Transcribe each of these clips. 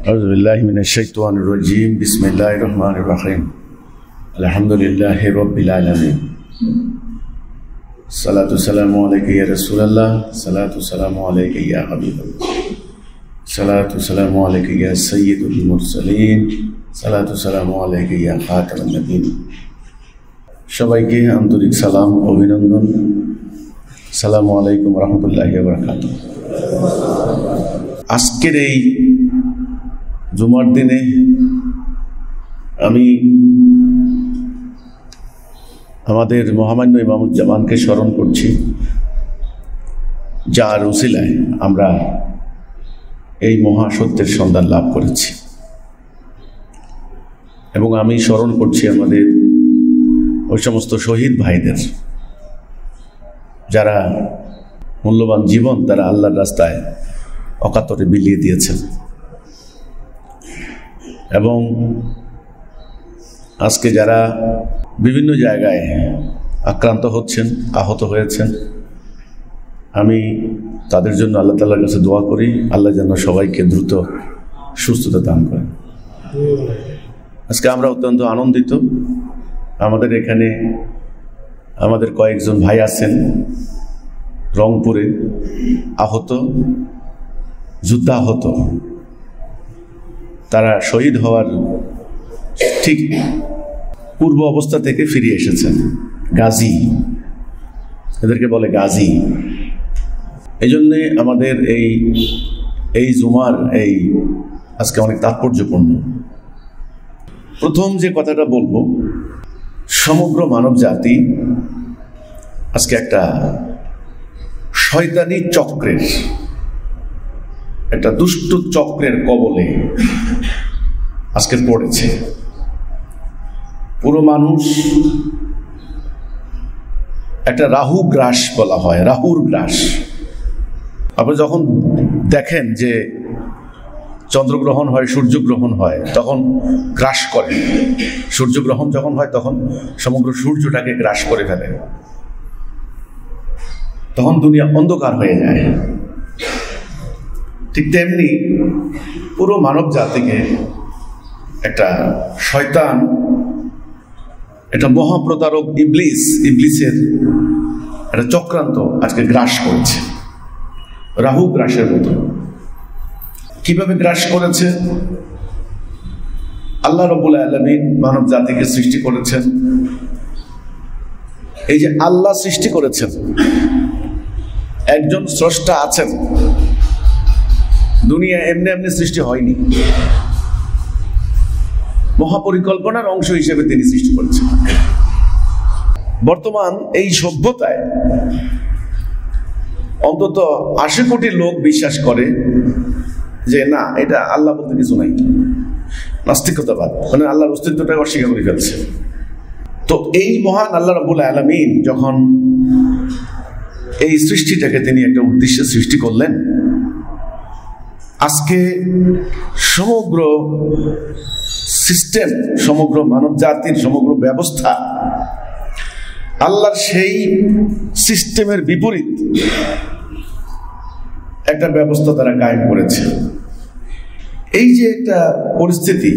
أعوذ بالله من الشيطان الرجيم بسم الله الرحمن الرحيم الحمد لله رب العالمين الصلاة والسلام عليك يا رسول الله الصلاة والسلام عليك يا حبيب الله الصلاة والسلام عليك يا سيد المرسلين الصلاة والسلام عليك يا خاتم النبيين সবাইকে আন্তরিক সালাম অভিনন্দন আসসালামু আলাইকুম ওয়া রাহমাতুল্লাহি ওয়া বারাকাতুহু। আজকের এই জুমার দিনে আমি আমাদের মহামান্য ইমামুজ্জামানকে স্মরণ করছি, যার উসিলায় আমরা এই মহাসত্যের সন্ধান লাভ করেছি। এবং আমি স্মরণ করছি আমাদের ওই সমস্ত শহীদ ভাইদের, যারা মূল্যবান জীবন তারা আল্লাহর রাস্তায় অকাতরে বিলিয়ে দিয়েছেন। এবং আজকে যারা বিভিন্ন জায়গায় আক্রান্ত হচ্ছেন, আহত হয়েছেন, আমি তাদের জন্য আল্লাহ তাআলার কাছে দোয়া করি, আল্লাহ যেন সবাইকে দ্রুত সুস্থতা দান করেন। আজকে আমরা অত্যন্ত আনন্দিত। আমাদের এখানে আমাদের কয়েকজন ভাই আছেন রংপুরে আহত, যুদ্ধাহত। তারা শহীদ হওয়ার ঠিক পূর্ব অবস্থা থেকে ফিরে এসেছেন। গাজী, এদেরকে বলে গাজী। এই জন্যে আমাদের এই জুমার এই আজকে অনেক তাৎপর্যপূর্ণ। প্রথম যে কথাটা বলবো, সমগ্র মানব জাতি আজকে একটা শয়তানি চক্রের, একটা দুষ্ট চক্রের কবলে আজকে পড়েছে। পুরো মানুষ একটা রাহু গ্রাস বলা হয়, রাহুর গ্রাস। আপনি যখন দেখেন যে চন্দ্রগ্রহণ হয়, সূর্যগ্রহণ হয়, তখন গ্রাস করে। সূর্যগ্রহণ যখন হয় তখন সমগ্র সূর্যটাকে গ্রাস করে ফেলে, তখন দুনিয়া অন্ধকার হয়ে যায়। ঠিক তেমনি পুরো মানব জাতিকে একটা শয়তান, একটা মহাপ্রতারক ইবলিসের একটা চক্রান্ত আজকে গ্রাস করেছে, রাহু গ্রাসের মতো। কিভাবে গ্রাস করেছে? আল্লাহ রাব্বুল আলামিন মানব জাতিকে সৃষ্টি করেছেন। এই যে আল্লাহ সৃষ্টি করেছেন, একজন স্রষ্টা আছেন। দুনিয়া এমনি এমনি সৃষ্টি হয়নি, মহাপরিকল্পনার অংশ হিসেবে তিনি সৃষ্টি করেছেন। বর্তমান এই সভ্যতায় অন্তত ৮০ কোটি লোক বিশ্বাস করে যে না, এটা আল্লাহ বলতে কিছু নাই, নাস্তিকতাবাদ, মানে আল্লাহর অস্তিত্বটাকে অস্বীকার করে ফেলছে। তো এই মহান আল্লাহ রাব্বুল আলামিন যখন এই সৃষ্টিটাকে তিনি একটা উদ্দেশ্যে সৃষ্টি করলেন, আজকে সমগ্র সিস্টেম, সমগ্র মানব জাতির সমগ্র ব্যবস্থা আল্লাহর সেই সিস্টেমের বিপরীত একটা ব্যবস্থা তারা কায়েম করেছে। এই যে একটা পরিস্থিতি,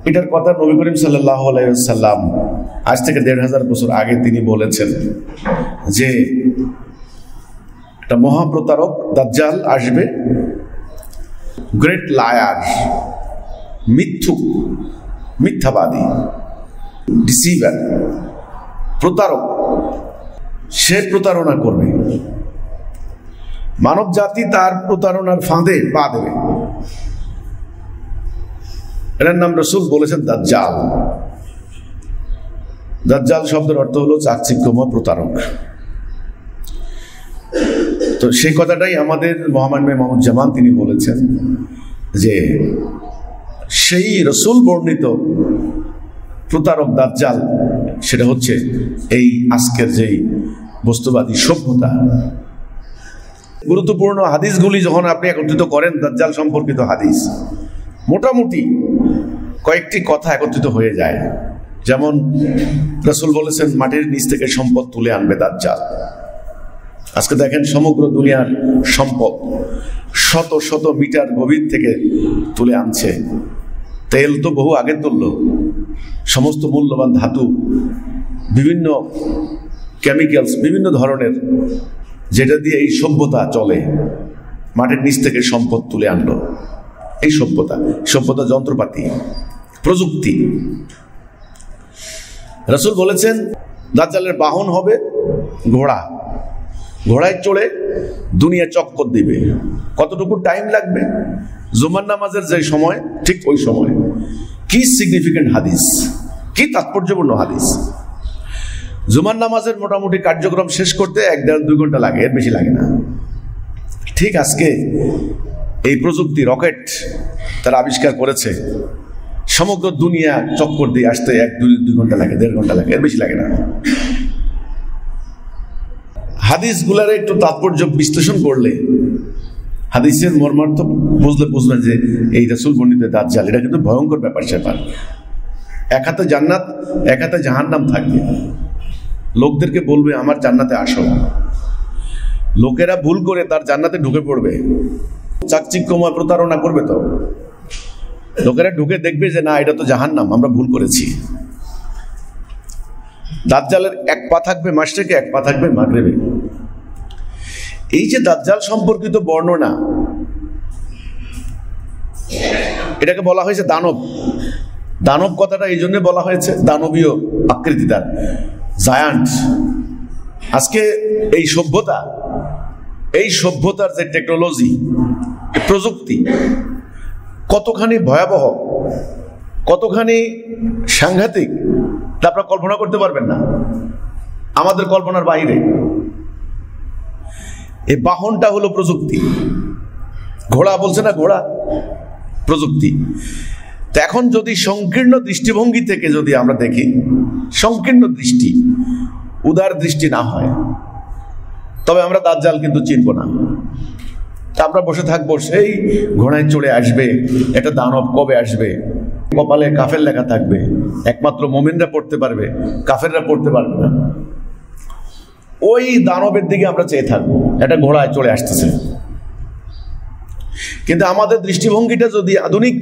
এটার কথা নবী করিম সাল্লাল্লাহু আলাইহি ওয়াসাল্লাম আজ থেকে ১৫০০ বছর আগে তিনি বলেছেন যে একটা মহাপ্রতারক দাজ্জাল আসবে, গ্রেট লায়ার, মিথ্যাবাদী, ডিসিভার, প্রতারক। সে প্রতারণা করবে, মানব জাতি তার প্রতারণার ফাঁদে পা দেবে। এর নাম রাসূল বলেছেন দাজ্জাল। দাজ্জাল শব্দের অর্থ হলো চাকচিক্যময় প্রতারক। তো সেই কথাটাই আমাদের মহামান্য ইমামুজ্জামান তিনি বলেছেন যে সেই রাসূল বর্ণিত প্রতারক দাজ্জাল, সেটা হচ্ছে এই আজকের যেই বস্তুবাদী সভ্যতা। গুরুত্বপূর্ণ হাদিসগুলি যখন আপনি একত্রিত করেন, দাজ্জাল সম্পর্কিত হাদিস, মোটামুটি কয়েকটি কথা একত্রিত হয়ে যায়। যেমন রাসূল বলেছেন মাটির নিচ থেকে সম্পদ তুলে আনবে দাজ্জাল। আজকে দেখেন সমগ্র দুনিয়ার সম্পদ শত শত মিটার গভীর থেকে তুলে আনছে। তেল তো বহু আগে তুললো, সমস্ত মূল্যবান ধাতু, বিভিন্ন কেমিক্যালস, বিভিন্ন ধরনের, যেটা দিয়ে এই সভ্যতা চলে, মাটির নিচ থেকে সম্পদ তুলে আনলো। এই সভ্যতা যন্ত্রপাতি, প্রযুক্তি। রাসূল বলেছেন দাজ্জালের বাহন হবে ঘোড়া, ঘোড়ায় চড়ে দুনিয়া চক্কর দিবে। কতটুকু টাইম লাগবে? জুমার নামাজের যে সময়, ঠিক ওই সময়। কি সিগনিফিকেন্ট হাদিস, কি তাৎপর্যপূর্ণ হাদিস! জুমার নামাজের মোটামুটি কার্যক্রম শেষ করতে 1-1.5-2 ঘন্টা লাগে, এর বেশি লাগে না। ঠিক আজকে এই প্রযুক্তি, রকেট তারা আবিষ্কার করেছে, সমগ্র দুনিয়া চক্কর দিয়ে আসতে 1-2 ঘন্টা লাগে, 1.5 ঘন্টা লাগে, এর বেশি লাগে না। হাদিসগুলার একটু তাৎপর্য বিশ্লেষণ করলে, হাদিসের মর্মার্থ বুঝবেন যে এই রাসূল বর্ণিত দাজ্জাল, এটা কিন্তু ভয়ঙ্কর ব্যাপার। এক হাতে জান্নাত, এক হাতে জাহান্নাম থাকবে। লোকদেরকে বলবে আমার জান্নাতে আসো, লোকেরা ভুল করে তার জান্নাতে ঢুকে পড়বে, চাকচিক্যময় প্রতারণা করবে। তো লোকেরা ঢুকে দেখবে যে না, এটা তো জাহান্নাম, আমরা ভুল করেছি। দাজ্জালের এক পা থাকবে মাশরিকে, এক পা থাকবে মাগরিবে। এই যে দাজ্জাল সম্পর্কিত বর্ণনা, এটাকে বলা হয়েছে দানব। দানব কথাটা এই জন্য বলা হয়েছে, দানবীয় আকৃতি তার, জায়ান্ট। আজকে এই সভ্যতার যে টেকনোলজি, প্রযুক্তি কতখানি ভয়াবহ, কতখানি সাংঘাতিক, তা আপনারা কল্পনা করতে পারবেন না, আমাদের কল্পনার বাইরে। এই বাহনটা হলো প্রযুক্তি। ঘোড়া বলছে না, ঘোড়া প্রযুক্তি। তো এখন যদি সংকীর্ণ দৃষ্টিভঙ্গি থেকে যদি আমরা দেখি, সংকীর্ণ দৃষ্টি, উদার দৃষ্টি না হয়, তবে আমরা দাজ্জাল কিন্তু চিনব না। তা আমরা বসে থাকবো, সেই ঘোড়ায় চড়ে আসবে এটা দানব, কবে আসবে? কপালে কাফের লেখা থাকবে, একমাত্র মুমিনরা পড়তে পারবে, কাফেররা পড়তে পারবে না। ওই দানবের দিকে আমরা চেয়ে থাকবো, এটা ঘোড়ায় চড়ে আসতেছে। কিন্তু আমাদের দৃষ্টিভঙ্গিটা যদি আধুনিক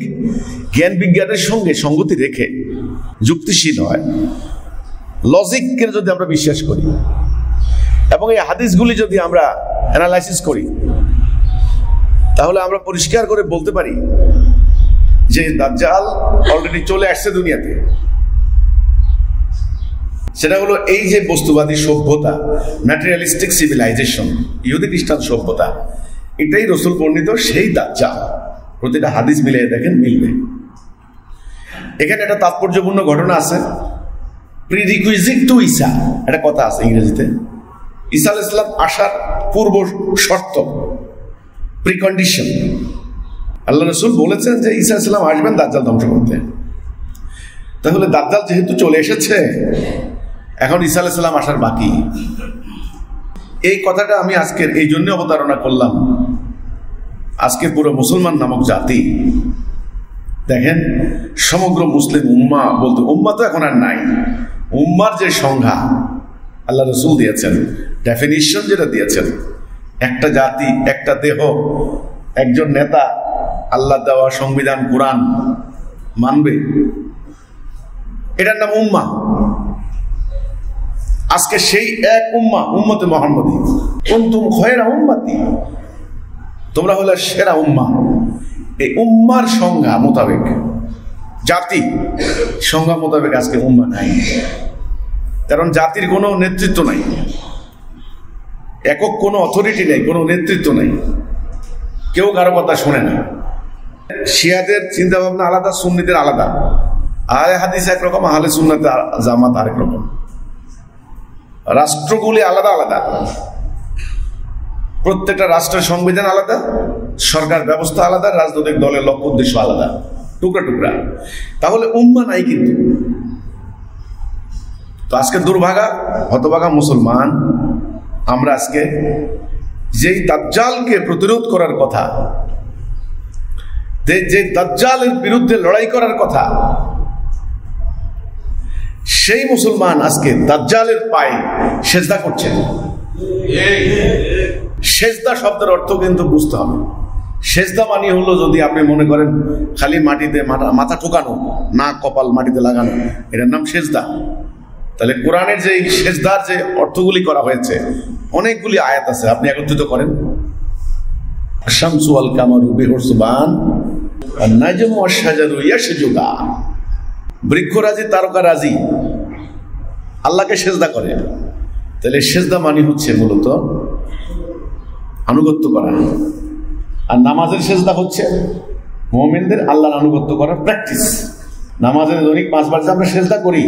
জ্ঞান বিজ্ঞানের সঙ্গে সঙ্গতি রেখে যুক্তিশীল হয়, লজিককে যদি আমরা বিশ্বাস করি, এবং এই হাদিসগুলি যদি আমরা অ্যানালাইসিস করি, তাহলে আমরা পরিষ্কার করে বলতে পারি যে দাজ্জাল অলরেডি চলে আসছে দুনিয়াতে। সেটা হলো এই যে বস্তুবাদী সভ্যতা, ম্যাটেরিয়ালিস্টিক সিভিলাইজেশন, ইহুদি খ্রিস্টান সভ্যতা, এটাই রাসূল বর্ণিত সেই দাজ্জাল। প্রতিটা হাদিস মিলিয়ে দেখেন, মিলবে। এখানে একটা তাৎপর্যপূর্ণ ঘটনা আছে, প্রিরিকুইজিট টু ঈসা, একটা কথা আছে ইংরেজিতে। ঈসা আলাইহিস সালাম আসার পূর্ব শর্ত, প্রিকন্ডিশন। আল্লাহ রাসূল বলেছেন যে ঈসা আলাইহিস সালাম আসবেন দাজ্জাল ধ্বংস করতে। তাহলে দাজ্জাল যেহেতু চলে এসেছে, এখন ঈসা আলাইহিস সালাম আসার বাকি। এই কথাটা আমি আজকের এই জন্য অবতারণা করলাম। আজকে পুরো মুসলমান নামক জাতি, দেখেন সমগ্র মুসলিম উম্মা বলতে, উম্মা তো এখন আর নাই, উম্মার যে সংজ্ঞা আল্লাহ রাসূল দিয়েছেন, ডেফিনিশন যেটা দিয়েছেন, একটা জাতি, একটা দেহ, একজন নেতা, আল্লাহ দেওয়া সংবিধান কোরআন মানবে, এটার নাম উম্মা। আজকে সেই এক উম্মা, উম্মতে মুহাম্মাদি, কুনতুম খায়রা উম্মতি, তোমরা হলে সেরা উম্মা। এই উম্মার সংজ্ঞা মোতাবেক, জাতি সংজ্ঞা মোতাবেক আজকে উম্মা নাই। কারণ জাতির কোনো নেতৃত্ব নাই, একক কোনো অথরিটি নেই, কোনো নেতৃত্ব নেই, কেউ কারো কথা শোনে না। শিয়াদের চিন্তা ভাবনা আলাদা, সুন্নিদের আলাদা, আহলে হাদিস একরকম, আহলে সুন্নাত জামাত আরেক রকম। রাষ্ট্রগুলি আলাদা আলাদা, প্রত্যেকটা রাষ্ট্রের সংবিধান আলাদা, সরকার ব্যবস্থা আলাদা, রাজনৈতিক দলের লক্ষ্য উদ্দেশ্য আলাদা, টুকরা টুকরা। তাহলে উম্মা নাই কিন্তু। তো আজকে দুর্ভাগা, হতভাগা মুসলমান আমরা আজকে যেই দাজ্জালকে প্রতিরোধ করার কথা, যে দাজ্জালের বিরুদ্ধে লড়াই করার কথা, সেই মুসলমান আজকে দাজ্জালের পায়ে সেজদা করছে। সেজদা শব্দের অর্থ কিন্তু বুঝতে হবে। সেজদা মানে হলো, যদি আপনি মনে করেন খালি মাটিতে মাথা ঠোকানো, না কপাল মাটিতে লাগানো, এটার নাম সেজদা। তাহলে কোরআনের যে সেজদার যে অর্থগুলি করা হয়েছে, অনেকগুলি আয়াত আছে, আপনি একত্রিত করেন। শামসু ওয়াল কামারু বিহুসবান ওয়ান নাজমু ওয়াশ শাজারু ইয়াসজুদান। বৃক্ষরাজি তারকারাজি আল্লাহকে সেজদা করে। তাহলে সেজদা মানে হচ্ছে মূলত আনুগত্য করা। আর নামাজের সেজদা হচ্ছে মুমিনদের আল্লাহর আনুগত্য করার প্র্যাকটিস। নামাজের দৈনিক 5 বার যে আমরা সেজদা করি,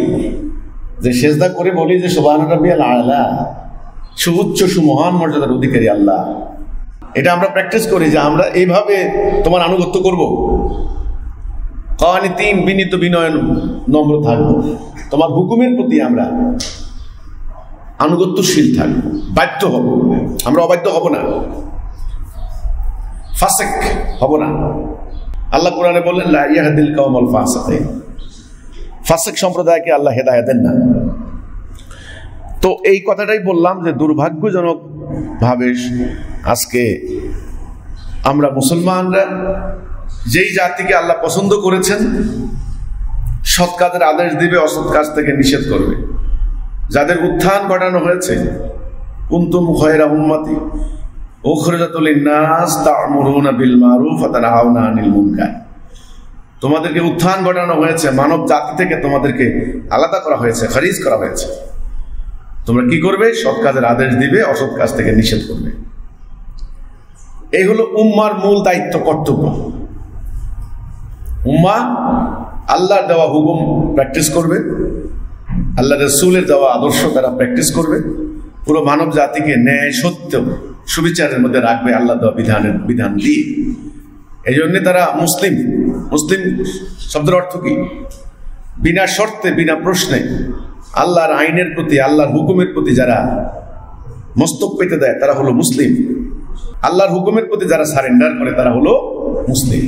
যে সেজদা করে বলি যে সুবহান রাব্বিয়াল আলা, সুউচ্চ সুমহান মর্যাদার অধিকারী আল্লাহ, এটা আমরা প্র্যাকটিস করি যে আমরা এইভাবে তোমার আনুগত্য করব, কানিতিন বিনীত বিনয় নম্র থাকবো, তোমার হুকুমের প্রতি আমরা আনুগত্যশীল থাকবো, বাধ্য হব, আমরা অবাধ্য হব না, ফাসিক হব না। আল্লাহ কোরআনে বললেন লা ইয়াহদিল কওমাল ফাসিকিন, ফাসিক সম্প্রদায়কে আল্লাহ হেদায়েত দেন না। তো এই কথাটাই বললাম যে দুর্ভাগ্যজনক ভাবে আজকে আমরা মুসলমানরা যেই জাতিকে আল্লাহ পছন্দ করেছেন, সৎ কাজের আদেশ দিবে, অসৎ কাজ থেকে নিষেধ করবে, যাদের উত্থান ঘটানো হয়েছে, কুনতুম খায়রা উম্মাতি উখরিজাত লিন-নাস তা'মুরুনা বিল মারুফ ওয়া তানহাউনা আনিল মুনকার। তোমাদেরকে উত্থান ঘটানো হয়েছে, মানব জাতি থেকে তোমাদেরকে আলাদা করা হয়েছে, খারিজ করা হয়েছে। তোমরা কি করবে? সৎ কাজের আদেশ দিবে, অসৎ কাজ থেকে নিষেধ করবে। এই হলো উম্মার মূল দায়িত্ব, কর্তব্য। উম্মাহ আল্লাহর দেওয়া হুকুম প্র্যাকটিস করবে, আল্লাহ রাসূলের দেওয়া আদর্শ তারা প্র্যাকটিস করবে, পুরো মানব জাতিকে ন্যায় সত্য সুবিচারের মধ্যে রাখবে আল্লাহ দেওয়া বিধান দিয়ে। এই জন্য তারা মুসলিম। মুসলিম শব্দের অর্থ কি? বিনা শর্তে, বিনা প্রশ্নে আল্লাহর আইনের প্রতি, আল্লাহর হুকুমের প্রতি যারা মস্তক পেতে দেয় তারা হলো মুসলিম। আল্লাহর হুকুমের প্রতি যারা সারেন্ডার করে তারা হলো মুসলিম।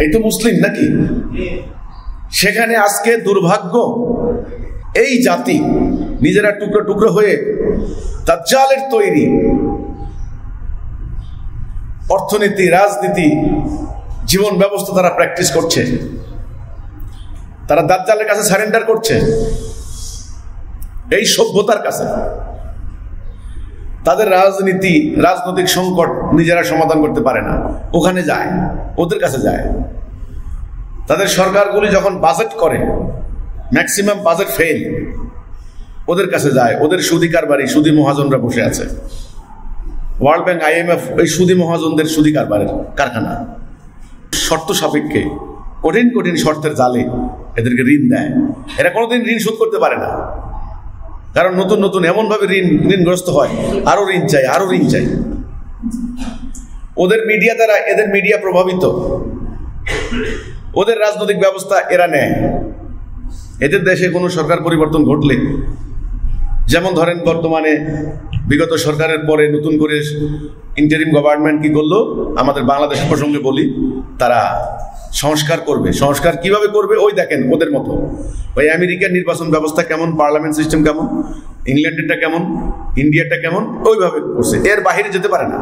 এই তো মুসলিম নাকি? সেখানে আজকে দুর্ভাগ্য, এই জাতি নিজেরা টুকরো টুকরো হয়ে দাজ্জালের তৈরি অর্থনীতি, রাজনীতি, জীবন ব্যবস্থা তারা প্র্যাকটিস করছে। তারা দাজ্জালের কাছে সারেন্ডার করছে, এই সভ্যতার কাছে। তাদের রাজনৈতিক সংকট নিজেরা সমাধান করতে পারে না, ওখানে যায়, ওদের কাছে যায়। তাদের সরকারগুলি যখন বাজেট করে, ম্যাক্সিমাম বাজেট ফেল, ওদের কাছে যায়। ওদের সুদী কারবারি, সুদী মহাজনরা বসে আছে। ওয়ার্ল্ড ব্যাংক, IMF এই সুদী মহাজনদের সুদী কারবারের কারখানা। শর্ত সাপেক্ষে কঠিন কঠিন শর্তের জালে এদেরকে ঋণ দেয়। এরা কোনোদিন ঋণ শোধ করতে পারে না, কারণ নতুন নতুন এমনভাবে ঋণগ্রস্ত হয়, আরো ঋণ চাই, আরো ঋণ চাই। ওদের মিডিয়া দ্বারা, এদের মিডিয়া প্রভাবিত, ওদের রাজনৈতিক ব্যবস্থা এরা নেয়। এদের দেশে কোনো সরকার পরিবর্তন ঘটলে, যেমন ধরেন বর্তমানে বিগত সরকারের পরে নতুন করে ইন্টারিম গভর্নমেন্ট কি করলো, আমাদের বাংলাদেশ প্রসঙ্গে বলি, তারা সংস্কার করবে। সংস্কার কিভাবে করবে? ওই দেখেন ওদের মতো। ওই আমেরিকার নির্বাচন ব্যবস্থা কেমন, পার্লামেন্ট সিস্টেম কেমন, ইংল্যান্ডেরটা কেমন, ইন্ডিয়াটা কেমন, ওইভাবে করছে। এর বাহিরে যেতে পারে না।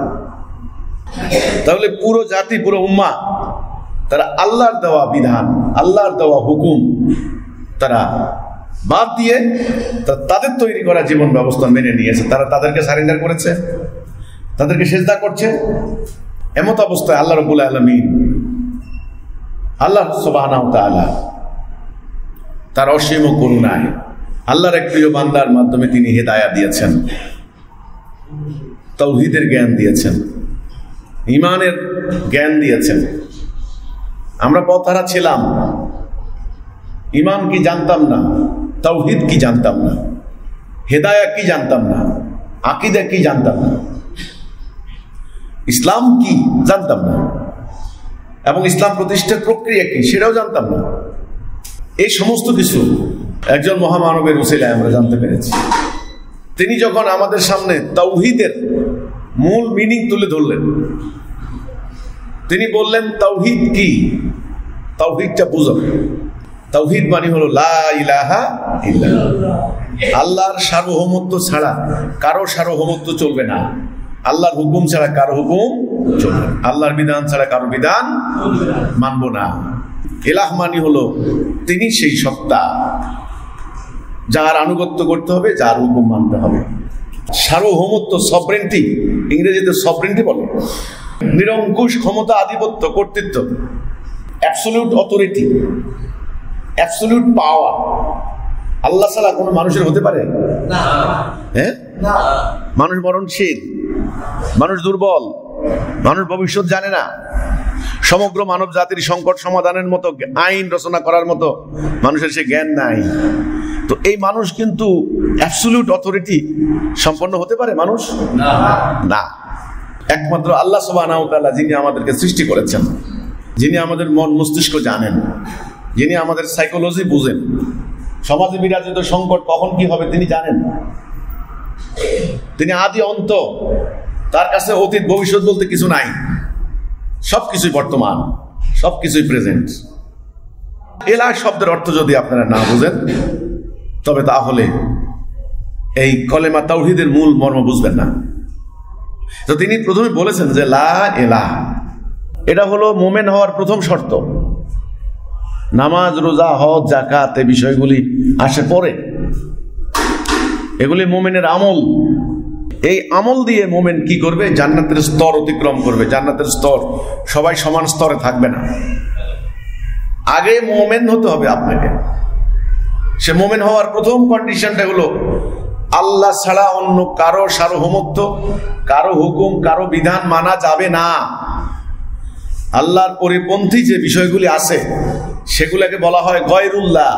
তাহলে পুরো জাতি, পুরো উম্মাহ তারা আল্লাহর দেওয়া বিধান, আল্লাহর দেওয়া হুকুম তারা বাদ দিয়ে তাদের তৈরি করা জীবন ব্যবস্থা মেনে নিয়েছে। তারা তাদেরকে সারেন্ডার করেছে, তাদেরকে সেজদা করছে। এমত অবস্থায় আল্লাহ রাব্বুল আলামিন, আল্লাহ সুবহানাহু ওয়া তাআলা তার অসীম করুণায় আল্লাহর এক প্রিয় বান্দার মাধ্যমে তিনি হেদায়েত দিয়েছেন, তাওহীদের জ্ঞান দিয়েছেন, ঈমানের জ্ঞান দিয়েছেন। আমরা পথহারা ছিলাম, ঈমান কি জানতাম না, তাওহীদ কি জানতাম না, হেদায়েত কি জানতাম না, আকীদা কি জানতাম না, ইসলাম কি জানতাম না, এবং ইসলাম প্রতিষ্ঠার প্রক্রিয়া কি সেটাও জানতাম না। এই সমস্ত কিছু একজন মহামানবের উসিলায় আমরা জানতে পেরেছি। তিনি যখন আমাদের সামনে তাওহীদের মূল মিনিং তুলে ধরলেন, তিনি বললেন তাওহীদ কি, তাওহীদটা বুঝো। তাওহীদ মানে হলো লা ইলাহা ইল্লাল্লাহ, আল্লাহর সার্বভৌমত্ব ছাড়া কারো সার্বভৌমত্ব চলবে না। আল্লাহর হুকুম ছাড়া কারো হুকুম চলবে, আল্লাহর বিধান ছাড়া কারো বিধান মানব না। ইলাহ মানি হলো তিনি সেই সত্তা যার আনুগত্য করতে হবে, যার হুকুম মানতে হবে। সার্বভৌমত্ব, সভরেন্টি, ইংরেজিতে সভরেন্টি বলে, নিরঙ্কুশ ক্ষমতা, আধিপত্য, কর্তৃত্ব, অ্যাবসলিউট অথরিটি, অ্যাবসলিউট পাওয়ার আল্লাহ ছাড়া কোনো মানুষের হতে পারে না। হ্যাঁ, মানুষ মরণশীল, মানুষ দুর্বল, মানুষ ভবিষ্যৎ জানে না, সমগ্র মানব জাতির সংকট সমাধানের মতো, আইন রচনা করার মতো মানুষের সে জ্ঞান নাই। তো এই মানুষ কিন্তু অ্যাবসলিউট অথরিটি সম্পন্ন হতে পারে মানুষ না। একমাত্র আল্লাহ সুবহানাহু ওয়া তাআলা, যিনি আমাদেরকে সৃষ্টি করেছেন, যিনি আমাদের মন মস্তিষ্ক জানেন, যিনি আমাদের সাইকোলজি বুঝেন, সমাজে বিরাজিত সংকট কখন কি হবে তিনি জানেন। তিনি আদি অন্ত, তার কাছে অতীত ভবিষ্যৎ বলতে কিছু নাই, সবকিছুই বর্তমান, সবকিছুই প্রেজেন্ট। ইলাহ শব্দের অর্থ যদি আপনারা না বুঝেন তবে তাহলে এই কলেমা তাওহীদের মূল মর্ম বুঝবেন না। তো তিনি প্রথমে বলেছেন যে লা ইলাহ, এটা হলো মুমিন হওয়ার প্রথম শর্ত। নামাজ, রোজা, হজ, যাকাত এই বিষয়গুলি আসে পরে, এগুলি মুমিনের আমল। এই আমল দিয়ে মুমিন কি করবে? জান্নাতের স্তর অতিক্রম করবে। জান্নাতের স্তর, সবাই সমান স্তরে থাকবে না। আগে মুমিন হতে হবে আপনাকে। সে মুমিন হওয়ার প্রথম কন্ডিশনটা হলো আল্লাহ ছাড়া অন্য কারো সার্বভৌমত্ব, কারো হুকুম, কারো বিধান মানা যাবে না। আল্লাহর পরিপন্থী যে বিষয়গুলি আছে সেগুলোকে বলা হয় গয়রুল্লাহ,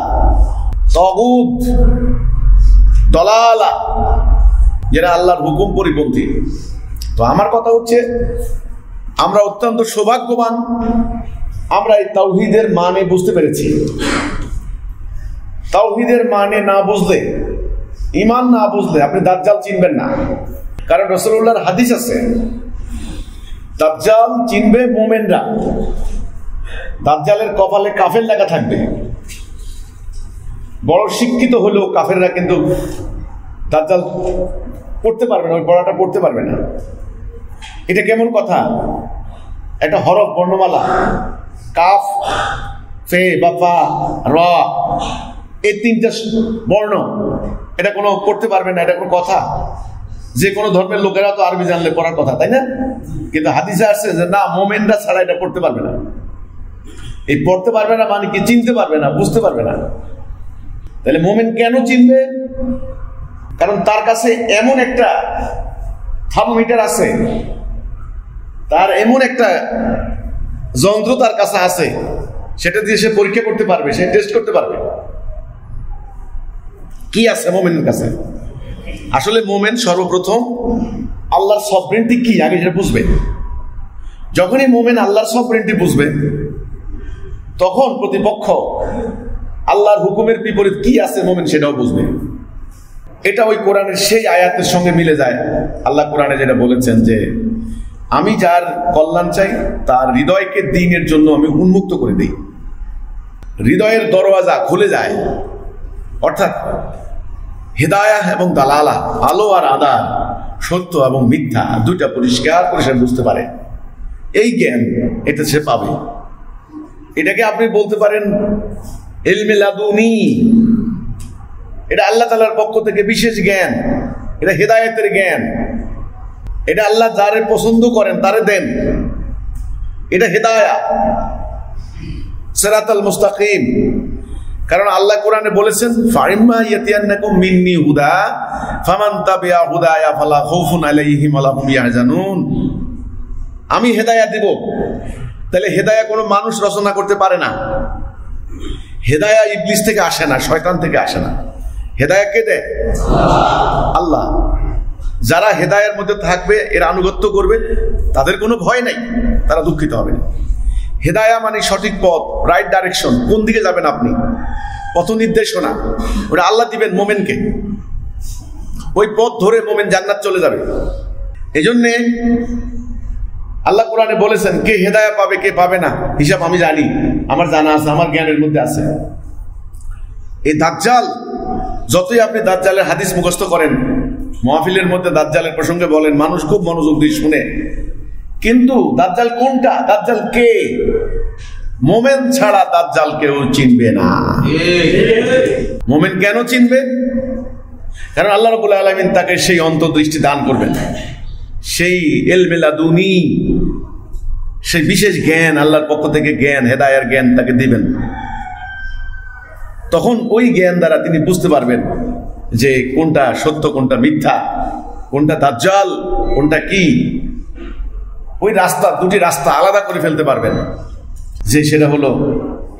তাগুত, দলালা, যেটা আল্লাহর হুকুম পরিপন্থী। তো আমার কথা হচ্ছে, আমরা অত্যন্ত সৌভাগ্যবান, আমরা এই তাওহীদের মানে বুঝতে পেরেছি। তাওহীদের মানে না বুঝলে, ঈমান না বুঝলে আপনি দাজ্জাল চিনবেন না। কারণ রাসূলুল্লাহর হাদিস আছে, দাজ্জাল চিনবে মুমিনরা, দাজ্জালের কপালে কাফের লেখা থাকবে। বড় শিক্ষিত হলেও কাফেররা কিন্তু দাজ্জাল পড়তে পারবে না, ওই পড়াটা পড়তে পারবে না। এটা কেমন কথা? একটা হরফ, বর্ণমালা, কাফ, ফে বা ফা, র, এই তিনটা বর্ণ, এটা কোনো পড়তে পারবে না। এটা কোনো কথা? যে কোনো ধর্মের লোকেরা তো আরবি জানলে পড়ার কথা, তাই না? কিন্তু হাদিসে আসছে যে না, মুমিনরা ছাড়া এটা পড়তে পারবে না। এই পড়তে পারবে না মানে কি? চিনতে পারবে না, বুঝতে পারবে না। তাহলে মুমিন কেন চিনবে? কারণ তার কাছে এমন একটা থার্মোমিটার আছে, তার এমন একটা যন্ত্র তার কাছে আছে, সেটা দিয়ে সে পরীক্ষা করতে পারবে, সে টেস্ট করতে পারবে কি আছে মুমিনের কাছে। আসলে মুমিন সর্বপ্রথম আল্লাহর সভরেন্টি কি আগে সেটা বুঝবে। যখনই মুমিন আল্লাহর সভরেন্টি বুঝবে, তখন প্রতিপক্ষ আল্লাহর হুকুমের বিপরীত কি আছে মুমিন সেটাও বুঝবে। এটা ওই কোরআনের সেই আয়াতের সঙ্গে মিলে যায়। আল্লাহ কোরআনে যেটা বলেছেন যে আমি যার কল্যাণ চাই তার হৃদয়কে দ্বীনের জন্য আমি উন্মুক্ত করে দিই, হৃদয়ের দরওয়াজা খুলে যায়। অর্থাৎ হিদায়াহ এবং দালালা, আলো আর আঁধার, সত্য এবং মিথ্যা, দুইটা পরিষ্কার করে সে বুঝতে পারে। এই জ্ঞান এটা সে পাবে। এটাকে আপনি বলতে পারেন ইলমে লাদুনী। এটা আল্লাহ তাআলার পক্ষ থেকে বিশেষ জ্ঞান, এটা হিদায়াতের জ্ঞান। এটা আল্লাহ যারে পছন্দ করেন তারে দেন, এটা হিদায়া, সিরাতাল মুস্তাকিম। কারণ আল্লাহ কোরআনে বলেছেন ফাইম্মা ইয়াতিয়ান্নাকুম মিন্নি হুদা ফামান তাবিআ হুদায়া ফালা খাউফুন আলাইহিম ওয়া লা হুম ইয়াহজানুন। আমি হেদায়েত দেব। তাহলে হেদায়া কোনো মানুষ রচনা করতে পারে না। হেদায়া ইবলিস থেকে আসে না, শয়তান থেকে আসে না। হেদায়া কে দেয়? আল্লাহ। যারা হেদায়ের মধ্যে থাকবে, এর আনুগত্য করবে, তাদের কোনো ভয় নাই, তারা দুঃখিত হবে না। হেদায়া মানে সঠিক পথ, রাইট ডাইরেকশন। কোন দিকে যাবেন আপনি, পথ নির্দেশনা, ওটা আল্লাহ দিবেন মোমেনকে। ওই পথ ধরে মোমেন জান্নাত চলে যাবে। এই জন্যে আল্লাহ কোরআনে বলেছেন কে হেদায়া পাবে কে পাবে না হিসাব আমি জানি, আমার জানা আছে, আমার জ্ঞানের মধ্যে আছে। এই দাজ্জাল, যতই আপনি দাজ্জালের হাদিস মুখস্থ করেন, মাহফিলের মধ্যে দাজ্জালের প্রসঙ্গে বলেন, মানুষ খুব মনোযোগ দিয়ে শুনে, কিন্তু দাজ্জাল কোনটা, দাজ্জাল কে? মোমেন ছাড়া দাজ্জাল কেউ চিনবে না। মোমেন কেন চিনবে? কারণ আল্লাহ রাব্বুল আলামিন তাকে সেই অন্তর্দৃষ্টি দান করবেন, সেই ইলমে লাদুনী, সেই বিশেষ জ্ঞান, আল্লাহর পক্ষ থেকে জ্ঞান, হেদায়ার জ্ঞান তাকে দিবেন। তখন ওই জ্ঞান দ্বারা তিনি বুঝতে পারবেন যে কোনটা সত্য, কোনটা মিথ্যা, কোনটা দাজ্জাল, কোনটা কি। ওই রাস্তা, দুটি রাস্তা আলাদা করে ফেলতে পারবেন, যে সেটা হলো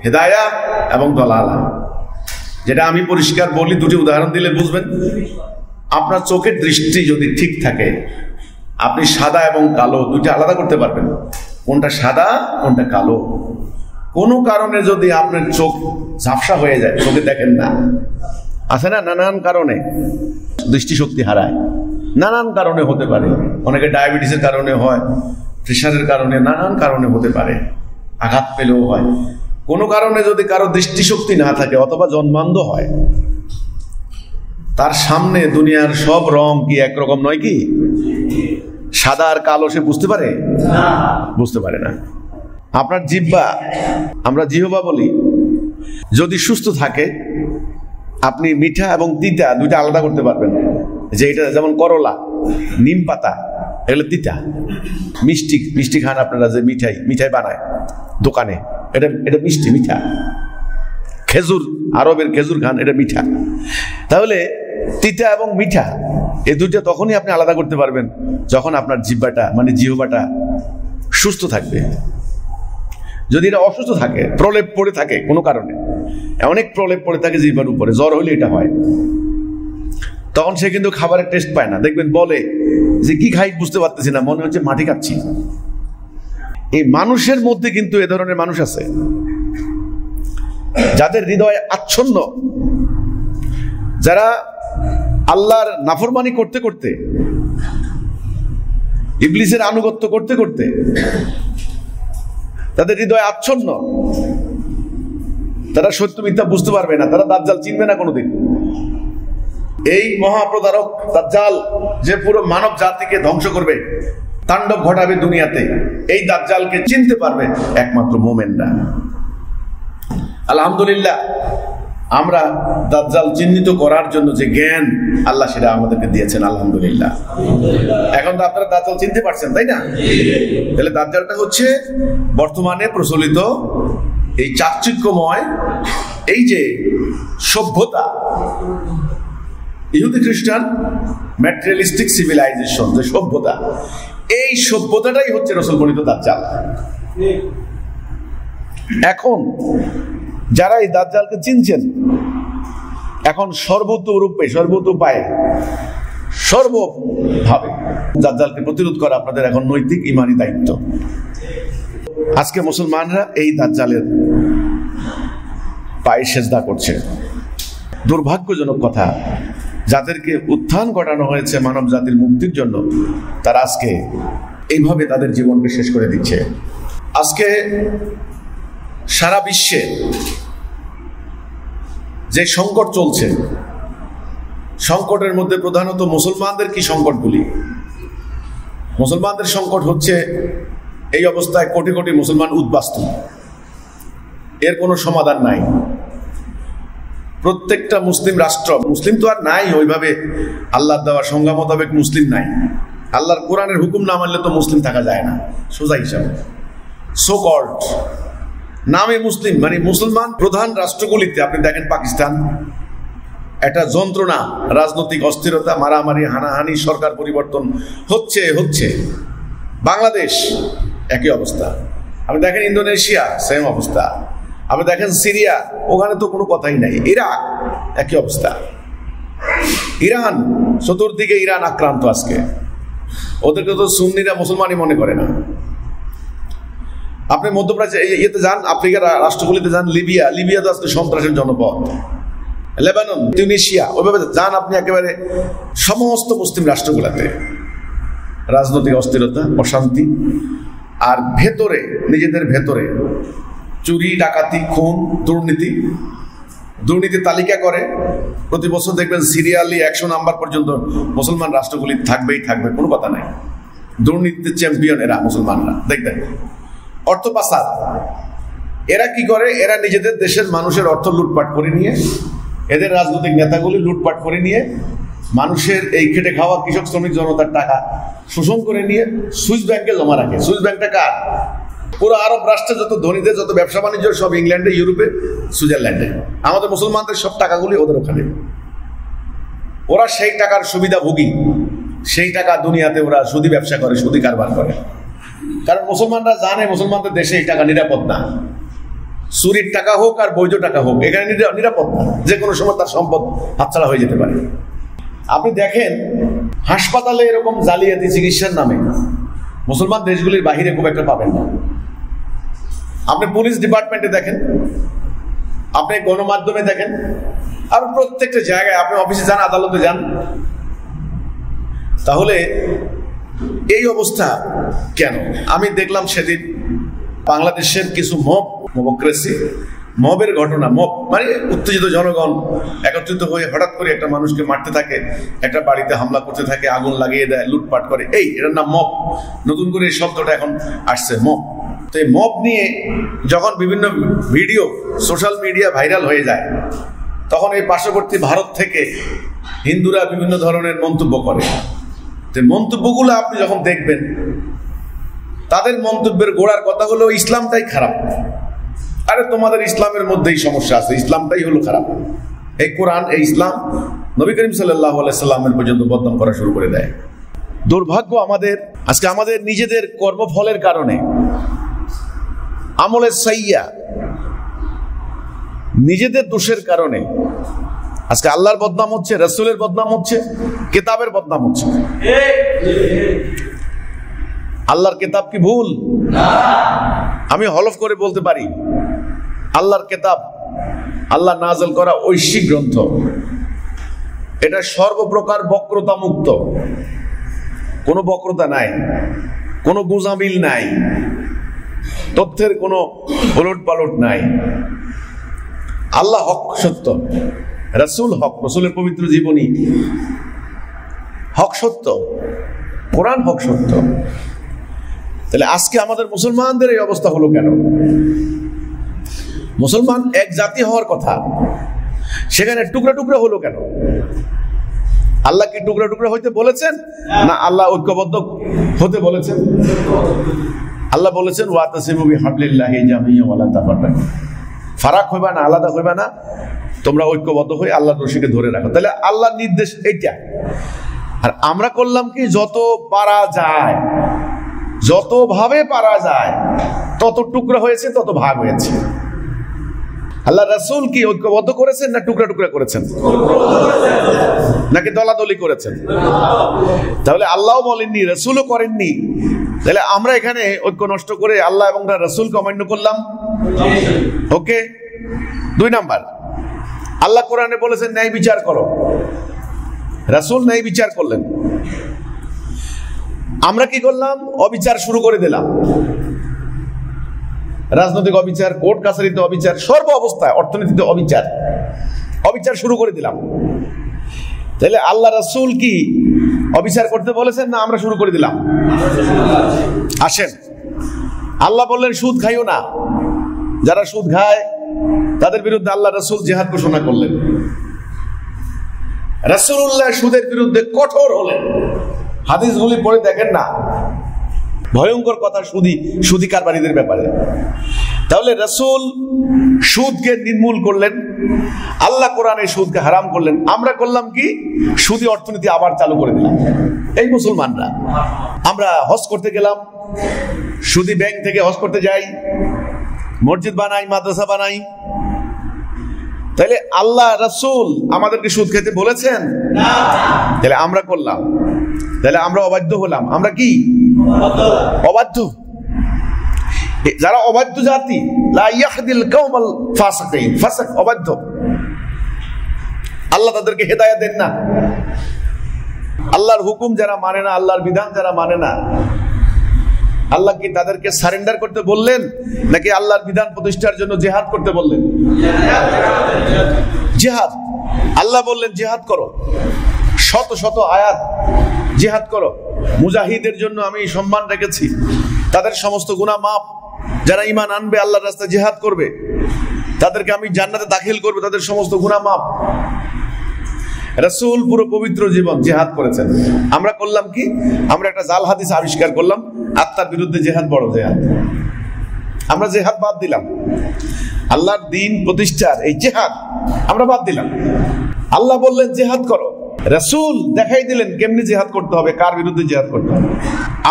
হেদায়া এবং দলালা। যেটা আমি পরিষ্কার বলি, দুটি উদাহরণ দিলে বুঝবেন। আপনার চোখের দৃষ্টি যদি ঠিক থাকে, আপনি সাদা এবং কালো দুইটা আলাদা করতে পারবেন, কোনটা সাদা কোনটা কালো। কোনো কারণে যদি আপনার চোখ ঝাপসা হয়ে যায়, চোখে দেখেন না, আছে না, নানান কারণে দৃষ্টিশক্তি হারায়, নানান কারণে হতে পারে। অনেকে ডায়াবেটিসের কারণে হয়, প্রেশারের কারণে, নানান কারণে হতে পারে, আঘাত পেলেও হয়। কোনো কারণে যদি কারো দৃষ্টিশক্তি না থাকে অথবা জন্মান্ধ হয়, তার সামনে দুনিয়ার সব রং কি একরকম নয়? কি সাদা আর কালো সে বুঝতে পারে? বুঝতে পারে না। আপনার জিহ্বা, আমরা জিহ্বা বলি, যদি সুস্থ থাকে, আপনি মিঠা এবং তিতা দুইটা আলাদা করতে পারবেন। যে এটা যেমন করলা, নিম পাতা, এগুলো তিতা। মিষ্টি, মিষ্টি খান আপনারা, যে মিঠাই বানায় দোকানে, এটা মিষ্টি, মিঠা। খেজুর, আরবের খেজুর খান, এটা মিঠা। তাহলে তিতা এবং মিঠা এই দুইটা তখনই আপনি আলাদা করতে পারবেন যখন আপনার জিহ্বাটা, মানে জিহ্বাটা সুস্থ থাকবে। যদি এটা অসুস্থ থাকে, প্রলেপ পড়ে থাকে কোনো কারণে, অনেক প্রলেপ পড়ে থাকে জিহ্বার উপরে, জ্বর হলে এটা হয়, তখন সে কিন্তু খাবারের টেস্ট পায় না। দেখবেন বলে যে কি খাই বুঝতে পারতেছি না, মনে হচ্ছে মাটি খাচ্ছি। এই মানুষের মধ্যে কিন্তু এ ধরনের মানুষ আছে, যাদের হৃদয় আচ্ছন্ন, যারা আল্লাহর নাফরমানি করতে করতে, ইবলিসের আনুগত্য করতে করতে তাদের হৃদয় আচ্ছন্ন, তারা সত্য মিথ্যা বুঝতে পারবে না, তারা দাজ্জাল চিনবে না কোনোদিন। এই মহাপ্রতারক দাজ্জাল, যে পুরো মানব জাতিকে ধ্বংস করবে, তাণ্ডব ঘটাবে দুনিয়াতে, এই দাজ্জালকে চিনতে পারবে একমাত্র মোমেনরা। আলহামদুলিল্লাহ, আমরা দাজ্জাল চিহ্নিত করার জন্য যে জ্ঞান আল্লাহ সেটা আমাদেরকে দিয়েছেন, আলহামদুলিল্লাহ। এখন তো আপনারা দাজ্জাল চিনতে পারছেন, তাই না? তাহলে দাজ্জালটা হচ্ছে বর্তমানে প্রচলিত এই চাকচিক্যময় এই যে সভ্যতা, ইহুদি খ্রিস্টান ম্যাটেরিয়ালিস্টিক সিভিলাইজেশন, যে সভ্যতা, এই সভ্যতাটাই হচ্ছে রসুল বর্ণিত দাজ্জাল। এখন যারা এই দাজ্জালকে চিনছেন, এখন সর্বতোরূপে, সর্বতোপায়ে, সর্বভাবে দাজ্জালকে প্রতিরোধ করা আপনাদের এখন নৈতিক ইমানি দায়িত্ব। আজকে মুসলমানরা এই দাজ্জালের পায়ে সেজদা করছে। দুর্ভাগ্যজনক কথা, যাদেরকে উত্থান ঘটানো হয়েছে মানব জাতির মুক্তির জন্য, তারা আজকে এইভাবে তাদের জীবনকে শেষ করে দিচ্ছে। আজকে সারা বিশ্বে যে সংকট চলছে, সংকটের মধ্যে প্রধানত মুসলমানদের কি সংকটগুলি? মুসলমানদের সংকট হচ্ছে এই অবস্থায় কোটি কোটি মুসলমান উদ্বাস্তু, এর কোনো সমাধান নাই। প্রত্যেকটা মুসলিম রাষ্ট্র, মুসলিম তো আর নাই ওইভাবে, আল্লাহর দেওয়া সংজ্ঞা মোতাবেক মুসলিম নাই। আল্লাহর কোরআনের হুকুম না মানলে তো মুসলিম থাকা যায় না, সোজা হিসাবে। সো কল্ড নামে মুসলিম, মানে মুসলমান প্রধান রাষ্ট্রগুলিতে আপনি দেখেন, পাকিস্তান একটা যন্ত্রণা, রাজনৈতিক অস্থিরতা, মারামারি, হানাহানি, সরকার পরিবর্তন হচ্ছে। বাংলাদেশ একই অবস্থা। আপনি দেখেন ইন্দোনেশিয়া, সেম অবস্থা। আপনি দেখেন সিরিয়া, ওখানে তো কোনো কথাই নাই। ইরাক একই অবস্থা। ইরান, চতুর্দিকে ইরান আক্রান্ত আজকে। ওদেরকে তো সুন্নিরা মুসলমানই মনে করে না। আপনি মধ্যপ্রাচ্য ইয়েতে যান, আফ্রিকার রাষ্ট্রগুলিতে যান, লিবিয়া তো আজকে সন্ত্রাসের জনপদ। লেবানন, তিউনিসিয়া, ওইভাবে যান আপনি একেবারে সমস্ত মুসলিম রাষ্ট্রগুলোতে রাজনৈতিক অস্থিরতা, অশান্তি, আর ভেতরে, নিজেদের ভেতরে চুরি, ডাকাতি, খুন, দুর্নীতি, দুর্নীতি তালিকা করে, প্রতি বছর দেখবেন সিরিয়ালি 100 নাম্বার পর্যন্ত মুসলমান রাষ্ট্রগুলি থাকবেই থাকবে, কোনো কথা নাই। দুর্নীতিতে চ্যাম্পিয়ন এরা মুসলমানরা। দেখবেন অর্থ পাচার, এরা কি করে, এরা নিজেদের দেশের মানুষের অর্থ লুটপাট করে নিয়ে, এদের রাজনৈতিক নেতাগুলি লুটপাট করে নিয়ে মানুষের এই খেটে খাওয়া কৃষক শ্রমিক জনতার টাকা শোষণ করে নিয়ে সুইস ব্যাংকে জমা রাখে। সুইস ব্যাংকটা কার? পুরো আরব রাষ্ট্রে যত ধনীদের যত ব্যবসা বাণিজ্য সব ইংল্যান্ডে, ইউরোপে, সুইজারল্যান্ডে। আমাদের মুসলমানদের সব টাকাগুলি ওদের ওখানে। ওরা সেই টাকার সুবিধাভোগী, সেই টাকা দুনিয়াতে ওরা সুদি ব্যবসা করে, সুদি কারবার করে। কারণ মুসলমানরা জানে মুসলমানদের দেশে এই টাকা নিরাপদ না। চুরির টাকা হোক আর বৈধ টাকা হোক, এখানে নিরাপদ না, যে কোনো সময় তার সম্পদ হাতছাড়া হয়ে যেতে পারে। আপনি দেখেন হাসপাতালে এরকম জালিয়াতি চিকিৎসার নামে মুসলমান দেশগুলির বাহিরে খুব একটা পাবেন না। আপনি পুলিশ ডিপার্টমেন্টে দেখেন, আপনি গণমাধ্যমে দেখেন, আপনি প্রত্যেকটা জায়গায়, আপনি অফিসে যান, আদালতে যান। তাহলে এই অবস্থা কেন? আমি দেখলাম সেদিন বাংলাদেশের কিছু মবক্রেসি, মবের ঘটনা। মব মানে উত্তেজিত জনগণ একত্রিত হয়ে হঠাৎ করে একটা মানুষকে মারতে থাকে, একটা বাড়িতে হামলা করতে থাকে, আগুন লাগিয়ে দেয়, লুটপাট করে। এটার নাম মব। নতুন করে এই শব্দটা এখন আসছে, মব। তো এই মব নিয়ে যখন বিভিন্ন ভিডিও সোশ্যাল মিডিয়া ভাইরাল হয়ে যায়, তখন এই পার্শ্ববর্তী ভারত থেকে হিন্দুরা বিভিন্ন ধরনের মন্তব্য করে। তো মন্তব্যগুলো আপনি যখন দেখবেন, তাদের মন্তব্যের গোড়ার কথা হলো ইসলামটাই খারাপ। আরে তোমাদের ইসলামের মধ্যেই সমস্যা আছে, ইসলামটাই হলো খারাপ। এই কোরআন, এই ইসলাম নবী করিম সাল্লাল্লাহু আলাইহি সাল্লামের পর্যন্ত বদনাম করা শুরু করে দেয়। দুর্ভাগ্য আমাদের, আজকে আমাদের নিজেদের কর্মফলের কারণে, আমলে সাইয়্যা, নিজেদের দোষের কারণে আজকে আল্লাহর বদনাম হচ্ছে, রাসূলের বদনাম হচ্ছে, কিতাবের বদনাম হচ্ছে। আল্লাহর কিতাব কি ভুল? না। আমি হলফ করে বলতে পারি, আল্লাহর কিতাব, আল্লাহ নাযিল করা ঐশিক গ্রন্থ, এটা সর্বপ্রকার বক্রতা মুক্ত। কোনো বক্রতা নাই, কোনো গুজামিল নাই, তথ্যের কোনো ওলট পালট নাই। আল্লাহ হক সত্য, রাসূল হক, রাসূলের পবিত্র জীবনী হক সত্য, কোরআন হক সত্য। তাহলে আজকে আমাদের মুসলমানদের এই অবস্থা হলো কেন? মুসলমান এক জাতি হওয়ার কথা, সেখানে টুকরা টুকরা হলো কেন? আল্লাহ কি টুকরা টুকরা হইতে বলেছেন? না, আল্লাহ ঐক্যবদ্ধ হতে বলেছেন। আল্লাহ বলেছেন ওয়াতাসিমু বিহাবলিল্লাহি জামিআন ওয়া লা তাফাররাকু, ফারাক হইবা না, আলাদা হইবা না, তোমরা ঐক্যবদ্ধ হয়ে আল্লাহর রশিকে ধরে রাখো। তাহলে আল্লাহর নির্দেশ এইটা। আর আমরা করলাম কি, যত পারা যায়, যতভাবে পারা যায়, তত টুকরা হয়েছে, তত ভাগ হয়েছে। আল্লাহ রাসূল কি ঐক্যবদ্ধ করেছেন না টুকরা টুকরা করেছেন? নাকি দলাদলি করেছেন? তাহলে আল্লাহও বলেননি, রাসূলও করেননি। তাহলে আমরা এখানে ঐক্য নষ্ট করে আল্লাহ এবং রাসূলকে অমান্য করলাম। ওকে। 2 নাম্বার, আল্লাহ কোরআনে বলেছেন ন্যায় বিচার করো, রাসূল ন্যায় বিচার করলেন। আমরা কি করলাম? অবিচার শুরু করে দিলাম। রাজনৈতিক অবিচার, কোর্ট কাছারিতে অবিচার, সর্ব অবস্থায়, অর্থনীতিতে অবিচার, অবিচার শুরু করে দিলাম। তাহলে আল্লাহ রাসূল কি অবিচার করতে বলেছেন, না আমরা শুরু করে দিলাম? আসেন, আল্লাহ বললেন সুদ খাইও না। যারা সুদ খায় তাদের বিরুদ্ধে আল্লাহ রাসূল জিহাদ ঘোষণা করলেন। রাসূলুল্লাহ সুদের বিরুদ্ধে কঠোর হলেন। হাদিসগুলি পড়ে দেখেন না, ভয়ঙ্কর কথা সুদি কারবারিদের ব্যাপারে। তাহলে রাসূল সুদকে নির্মূল করলেন, আল্লাহ কোরআনে সুদকে হারাম করলেন। আমরা করলাম কি? সুদি অর্থনীতি আবার চালু করে দিলাম। এই মুসলমানরা, আমরা হজ করতে গেলাম, সুদি ব্যাংক থেকে হজ করতে যাই, মসজিদ বানাই, মাদ্রাসা বানাই। তাহলে আল্লাহ রাসূল আমাদেরকে সুদ খেতে বলেছেন? না। তাহলে আমরা করলাম, তাহলে আমরা অবাধ্য হলাম। আমরা কি? অবাধ্য। যারা অবাধ্য জাতি, লা ইয়াহদিল কওমাল ফাসিকিন, ফাসিক অবাধ্য, আল্লাহ তাদেরকে হেদায়েত দেন না। আল্লাহর হুকুম যারা মানে না, আল্লাহর বিধান যারা মানে না, আল্লাহ কি তাদেরকে সারেন্ডার করতে বললেন নাকি আল্লাহর বিধান প্রতিষ্ঠার জন্য জিহাদ করতে বললেন? জিহাদ। আল্লাহ বললেন জিহাদ করো, শত শত আয়াত জিহাদ করো। মুজাহিদের জন্য আমি সম্মান রেখেছি, তাদের সমস্ত গুনাহ মাফ। যারা ঈমান আনবে, আল্লাহর রাস্তায় জিহাদ করবে, তাদেরকে আমি জান্নাতে দাখিল করব, তাদের সমস্ত গুনাহ মাফ। রাসূল পুরো পবিত্র জীবন জিহাদ করেছেন। আমরা করলাম কি? আমরা একটা জাল হাদিস আবিষ্কার করলাম, আত্মার বিরুদ্ধে জিহাদ বড় জিহাদ। আমরা জিহাদ বাদ দিলাম, আল্লাহর দ্বীন প্রতিষ্ঠার এই জিহাদ আমরা বাদ দিলাম। আল্লাহ বললেন জিহাদ করো, রাসূল দেখাই দিলেন কেমনি জিহাদ করতে হবে, কার বিরুদ্ধে জিহাদ করতে হবে।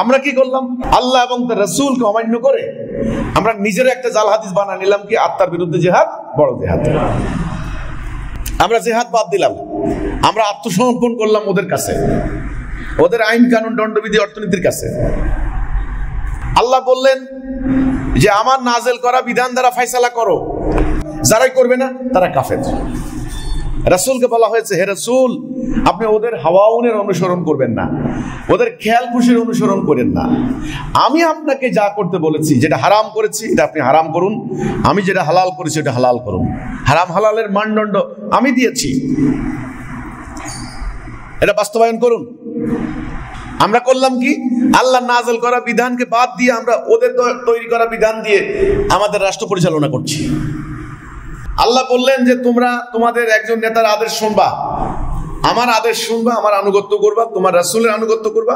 আমরা কি করলাম? আল্লাহ এবং তার রাসূলকে অমান্য করে আমরা নিজের একটা জাল হাদিস বানিয়ে নিলাম কি আত্মার বিরুদ্ধে জিহাদ বড় জিহাদ। আমরা জিহাদ বাদ দিলাম, আমরা আত্মসমর্পণ করলাম ওদের কাছে, ওদের আইন কানুন দণ্ডবিধি অর্থনীতির কাছে। আল্লাহ বললেন যে আমার নাজেল করা বিধান দ্বারা ফয়সালা করো, যারাই করবে না তারা কাফের। রাসূলকে বলা হয়েছে, হে রাসূল আপনি ওদের হাওয়াউনের অনুসরণ করবেন না, ওদের খেয়াল খুশির অনুসরণ করেন না। আমি আপনাকে যা করতে বলেছি, যেটা হারাম করেছি এটা আপনি হারাম করুন, আমি যেটা হালাল করেছি এটা হালাল করুন। হারাম হালালের মানদণ্ড আমি দিয়েছি, এটা বাস্তবায়ন করুন। আমরা করলাম কি? আল্লাহ নাযিল করা বিধানকে বাদ দিয়ে আমরা ওদের তৈরি করা বিধান দিয়ে আমাদের রাষ্ট্র পরিচালনা করছি। আল্লাহ বললেন যে তোমরা তোমাদের একজন নেতার আদেশ শুনবা, আমার আদেশ শুনবা, আমার আনুগত্য করবা, তোমার রাসূলের আনুগত্য করবা,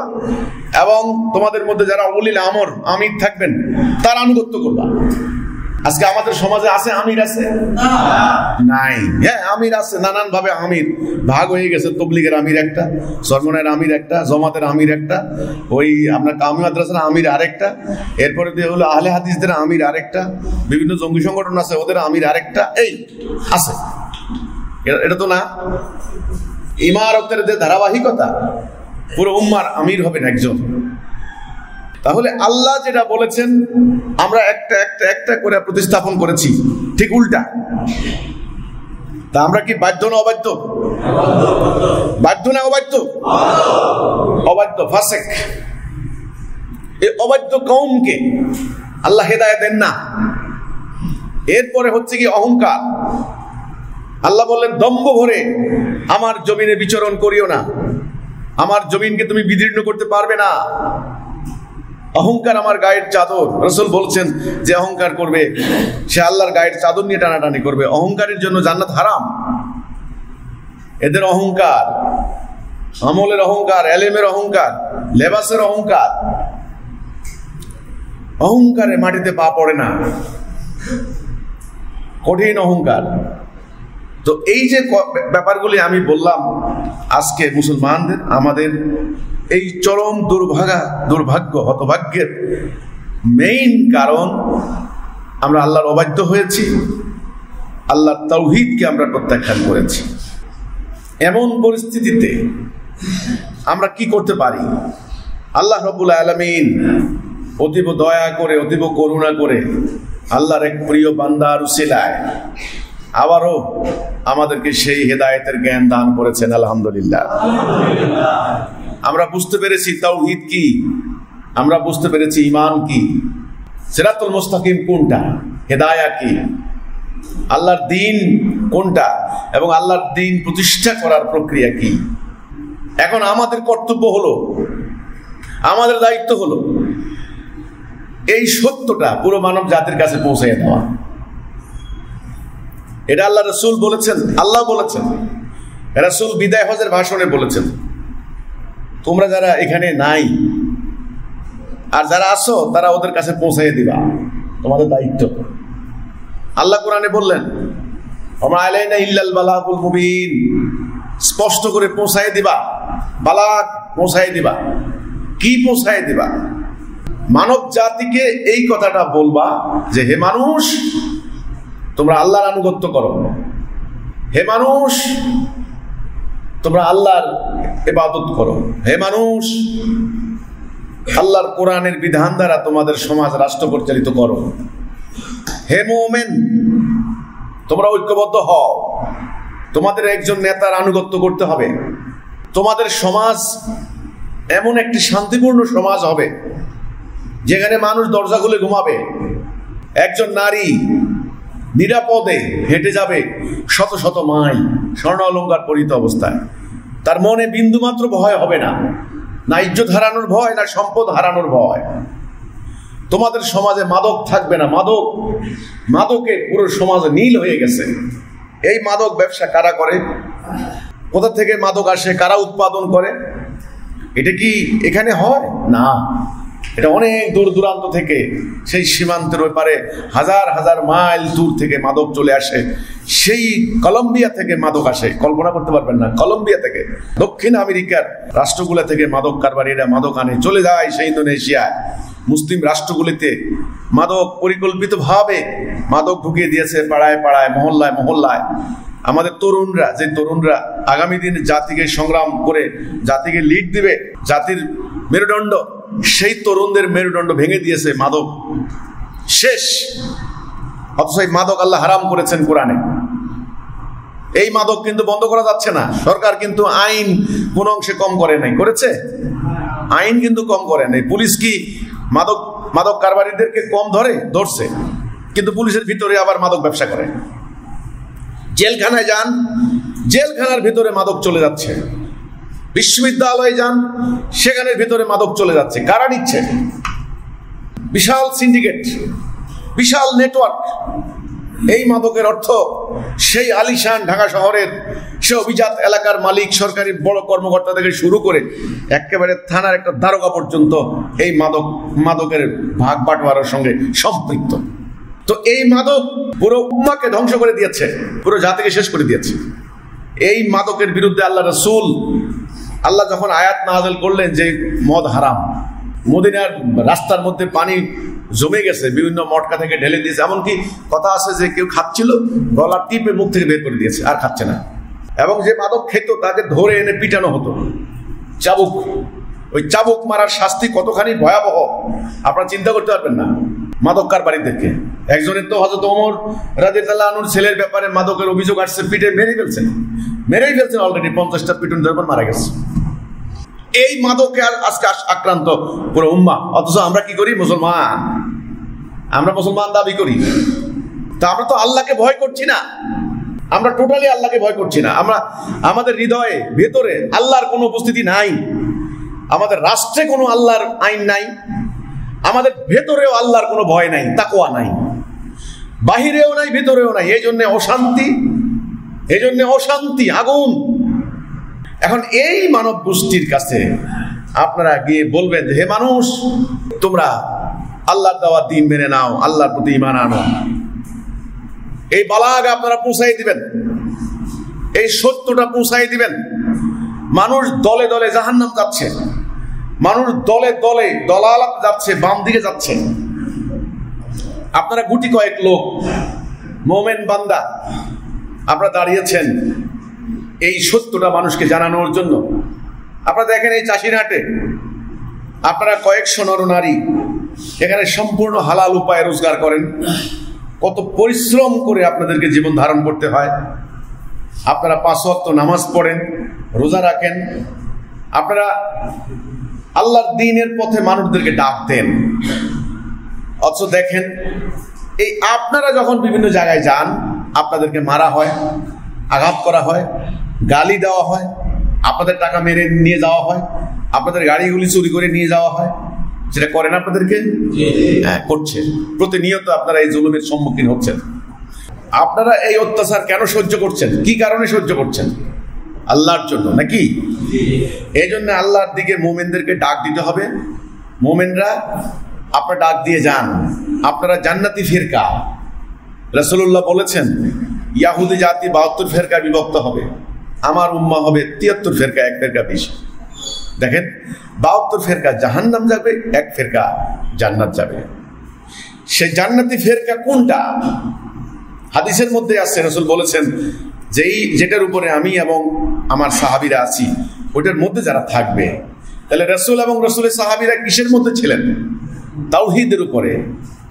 এবং তোমাদের মধ্যে যারা উলিল আমর আমির থাকবেন তার আনুগত্য করবা। আজকে আমাদের সমাজে আছে আমির? আছে নাই। হ্যাঁ আমির আছে, নানান ভাবে আমির ভাগ হয়ে গেছে। তবলিগের আমির একটা, সরমনের আমির একটা, জমাতের আমির একটা, ওই আপনার কামি মাদ্রাসার আমির আরেকটা, এরপরে দিয়ে হলো আহলে হাদিসদের আমির আরেকটা, বিভিন্ন জঙ্গি সংগঠন আছে ওদের আমির আরেকটা, এই আছে। এটা তো না ইমারতের যে ধারাবাহিকতা, পুরো উম্মার আমির হবেন একজন। তাহলে আল্লাহ যেটা বলেছেন আমরা একটা একটা একটা করে প্রতিস্থাপন করেছি, ঠিক উল্টা। তা আমরা কি বাধ্য না অবাধ্য? বাধ্য না অবাধ্য? অবাধ্য, ফাসিক। এই অবাধ্য কওমকে আল্লাহ হেদায়েত দেন না। এরপরে হচ্ছে কি অহংকার। আল্লাহ বললেন দম্ভ ভরে আমার জমিনে বিচরণ করিও না, আমার জমিনকে তুমি বিদীর্ণ করতে পারবে না। অহংকার আমার গায়ের চাদর। রাসূল বলছেন যে অহংকার করবে সে আল্লাহর গায়ের চাদর নিয়ে টানাটানি করবে। অহংকারের জন্য জান্নাত হারাম। এদের অহংকার, আমলের অহংকার, এলেমের অহংকার, লেবাসের অহংকার, অহংকারে মাটিতে পা পড়ে না, কঠিন অহংকার। তো এই যে ব্যাপারগুলি আমি বললাম, আজকে মুসলমানদের আমাদের এই চরম দুর্ভাগ্য হতভাগ্যের মেইন কারণ আমরা আল্লাহর অবাধ্য হয়েছি, আল্লাহর তাওহীদকে আমরা প্রত্যাখ্যান করেছি। এমন পরিস্থিতিতে আমরা কি করতে পারি? আল্লাহ রাব্বুল আলামিন অতীব দয়া করে, অতীব করুণা করে আল্লাহর এক প্রিয় বান্দার উসিলায় আবারও আমাদেরকে সেই হেদায়েতের জ্ঞান দান করেছেন। আলহামদুলিল্লাহ। আমরা বুঝতে পেরেছি তাওহীদ কি, আমরা বুঝতে পেরেছি ঈমান কি, সিরাতুল মুস্তাকিম কোনটা, হেদায়া কি, আল্লাহর দ্বীন কোনটা, এবং আল্লাহর দ্বীন প্রতিষ্ঠা করার প্রক্রিয়া কি। এখন আমাদের কর্তব্য হলো, আমাদের দায়িত্ব হলো এই সত্যটা পুরো মানব জাতির কাছে পৌঁছে দেওয়া। এটা আল্লাহ রাসূল বলেছেন, আল্লাহ বলেছেন, রাসূল বিদায় হজের ভাষণে বলেছেন তোমরা যারা এখানে নাই আর যারা আছো তারা ওদের কাছে পৌঁছাইয়ে দিবা, তোমাদের দায়িত্ব। আল্লাহ কোরআনে বললেন ওমা আলাইনা ইল্লাল বালাগুল মুবিন, স্পষ্ট করে পৌঁছাইয়ে দিবা, বালাগ পৌঁছাইয়ে দিবা। কি পৌঁছাইয়ে দিবা? মানব জাতিকে এই কথাটা বলবা যে হে মানুষ তোমরা আল্লাহর আনুগত্য করো, হে মানুষ তোমরা আল্লাহর ইবাদত করো, হে মানুষ আল্লাহর কোরআনের বিধান দ্বারা তোমাদের সমাজ রাষ্ট্র পরিচালিত করো, হে মুমিন তোমরা ঐক্যবদ্ধ হও, তোমাদের একজন নেতার আনুগত্য করতে হবে, তোমাদের সমাজ এমন একটি শান্তিপূর্ণ সমাজ হবে যেখানে মানুষ দরজা খুলে ঘুমাবে, একজন নারী নিরাপদে হেঁটে যাবে শত শত মাইল স্বর্ণ অলংকার পরিহিত অবস্থায়, তার মনে বিন্দুমাত্র ভয় হবে না, না ইজ্জত হারানোর ভয়, না সম্পদ হারানোর ভয়। তোমাদের সমাজে মাদক থাকবে না। মাদকে পুরো সমাজে নীল হয়ে গেছে। এই মাদক ব্যবসা কারা করে, কোথা থেকে মাদক আসে, কারা উৎপাদন করে, এটা কি এখানে হয় না, এটা অনেক দূর দূরান্ত থেকে, সেই সীমান্তের ওই পারে হাজার হাজার মাইল দূর থেকে মাদক চলে আসে। সেই কলম্বিয়া থেকে মাদক আসে, কল্পনা করতে পারবেন না, কলম্বিয়া থেকে, দক্ষিণ আমেরিকার রাষ্ট্রগুলো থেকে মাদক কারবারিরা মাদক আনে, চলে যায় সেই ইন্দোনেশিয়ায়, মুসলিম রাষ্ট্রগুলিতে মাদক পরিকল্পিতভাবে মাদক ঢুকিয়ে দিয়েছে পাড়ায় পাড়ায়, মহল্লায় মহল্লায়। আমাদের তরুণরা, যে তরুণরা আগামী দিনে জাতিকে সংগ্রাম করে জাতিকে লিড দিবে, জাতির মেরুদণ্ড, সেই তরুণদের মেরুদণ্ড ভেঙে দিয়েছে মাদক। শেষ। অথচ এই মাদক আল্লাহ হারাম করেছেন কোরআনে। এই মাদক কিন্তু বন্ধ করা যাচ্ছে না। সরকার কিন্তু আইন কোন অংশে কম করে নাই, করেছে? আইন কিন্তু কম করে নাই। পুলিশ কি মাদক কারবারিদেরকে কম ধরছে, কিন্তু পুলিশের ভিতরে আবার মাদক ব্যবসা করে। জেলখানায় যান, জেলখানার ভিতরে মাদক চলে যাচ্ছে। বিশ্ববিদ্যালয়ে যান, সেখানের ভিতরে মাদক চলে যাচ্ছে। কারা নিচ্ছে? বিশাল সিন্ডিকেট, বিশাল নেটওয়ার্ক। এই মাদকের অর্থ সেই আলিশান ঢাকা শহরের সে অভিজাত এলাকার মালিক, সরকারি বড় কর্মকর্তা থেকে শুরু করে একেবারে থানার একটা দারোগা পর্যন্ত এই মাদকের ভাগ বাটোয়ারার সঙ্গে সম্পৃক্ত। তো এই মাদক পুরো উম্মাহকে ধ্বংস করে দিয়েছে, পুরো জাতিকে শেষ করে দিয়েছে। এই মাদকের বিরুদ্ধে আল্লাহ রাসূল, আল্লাহ যখন আয়াত নাযিল করলেন যে মদ হারাম, মদিনার রাস্তার মধ্যে পানি জমে গেছে, বিভিন্ন মটকা থেকে ঢেলে দিয়েছে। এমনকি কথা আছে যে কেউ খাচ্ছিল, গলা টিপে মুখ থেকে বের করে দিয়েছে, আর খাচ্ছে না। এবং যে মাদক খেত তাকে ধরে এনে পিটানো হতো চাবুক। ওই চাবুক মারার শাস্তি কতখানি ভয়াবহ আপনারা চিন্তা করতে পারবেন না। মাদক কারবারিদেরকে, একজনের তো হযরত ওমর রাদিয়াল্লাহু আনহুর ছেলের ব্যাপারে মাদকের অভিযোগ আসছে, পিটে মেরেই ফেলছেন অলরেডি, 50টা পিটুন দেওয়ার পর মারা গেছে। এই মাদকে আজকে আক্রান্ত পুরো উম্মাহ। অথচ আমরা কি করি? মুসলমান, আমরা মুসলমান দাবি করি, তা আমরা তো আল্লাহকে ভয় করছি না। আমরা টোটালি আল্লাহকে ভয় করছি না। আমাদের হৃদয়ে ভেতরে আল্লাহর কোনো উপস্থিতি নাই, আমাদের রাষ্ট্রে কোনো আল্লাহর আইন নাই, আমাদের ভেতরেও আল্লাহর কোনো ভয় নাই, তাকওয়া নাই, বাহিরেও নাই, ভেতরেও নাই। এই জন্য অশান্তি, আগুন। এখন এই মানব গোষ্ঠীর কাছে আপনারা গিয়ে বলবেন যে হে মানুষ, তোমরা আল্লাহর দেওয়া দ্বীন মেনে নাও, আল্লাহর প্রতি ঈমান আনো। এই বালাগ আপনারা পৌঁছাই দিবেন, এই সত্যটা পৌঁছাই দিবেন। মানুষ দলে দলে জাহান্নাম যাচ্ছে, মানুষ দলে দলে দলালাত যাচ্ছে, বাম দিকে যাচ্ছে। আপনারা গুটি কয়েক লোক মোমেন বান্দা আপনারা দাঁড়িয়েছেন এই সত্যটা মানুষকে জানানোর জন্য। আপনারা দেখেন এই চাষিরহাটে আপনারা কয়েকশো নরনারী এখানে সম্পূর্ণ হালাল উপায়ে রোজগার করেন। কত পরিশ্রম করে আপনাদেরকে জীবন ধারণ করতে হয়। আপনারা 5 ওয়াক্ত নামাজ পড়েন, রোজা রাখেন, আপনারা আল্লাহর দ্বীনের পথে মানুষদেরকে ডাক দেন। অথচ দেখেন এই আপনারা যখন বিভিন্ন জায়গায় যান, আপনাদেরকে মারা হয়, আঘাত করা হয়, গালি দেওয়া হয়, আপনাদের টাকা মেরে নিয়ে যাওয়া হয়, আপনাদের গাড়িগুলি চুরি করে নিয়ে যাওয়া হয়। সেটা করেন আপনাদেরকে? হ্যাঁ, করছেন। প্রতিনিয়ত আপনারা এই জুলুমের সম্মুখীন হচ্ছেন। আপনারা এই অত্যাচার কেন সহ্য করছেন? কি কারণে সহ্য করছেন? আল্লাহর জন্য নাকি? এই জন্য আল্লাহর দিকে মোমেনদেরকে ডাক দিতে হবে। মোমেনরা আপনারা ডাক দিয়ে যান, আপনারা জান্নাতি ফিরকা। রাসূলুল্লাহ বলেছেন ইয়াহুদি জাতি 72 ফেরকায় বিভক্ত হবে, আমার উম্মাহ হবে 73 ফেরকা, 1 ফেরকা বেশি। দেখেন 72 ফেরকা জাহান্নাম যাবে, 1 ফেরকা জান্নাত যাবে। সেই জান্নাতি ফেরকা কোনটা? হাদিসের মধ্যে আছে, রাসূল বলেছেন যেটার উপরে আমি এবং আমার সাহাবীরা আছি, ওইটার মধ্যে যারা থাকবে। তাহলে রাসূল এবং রাসূলের সাহাবীরা কিসের মধ্যে ছিলেন? তাওহীদের উপরে।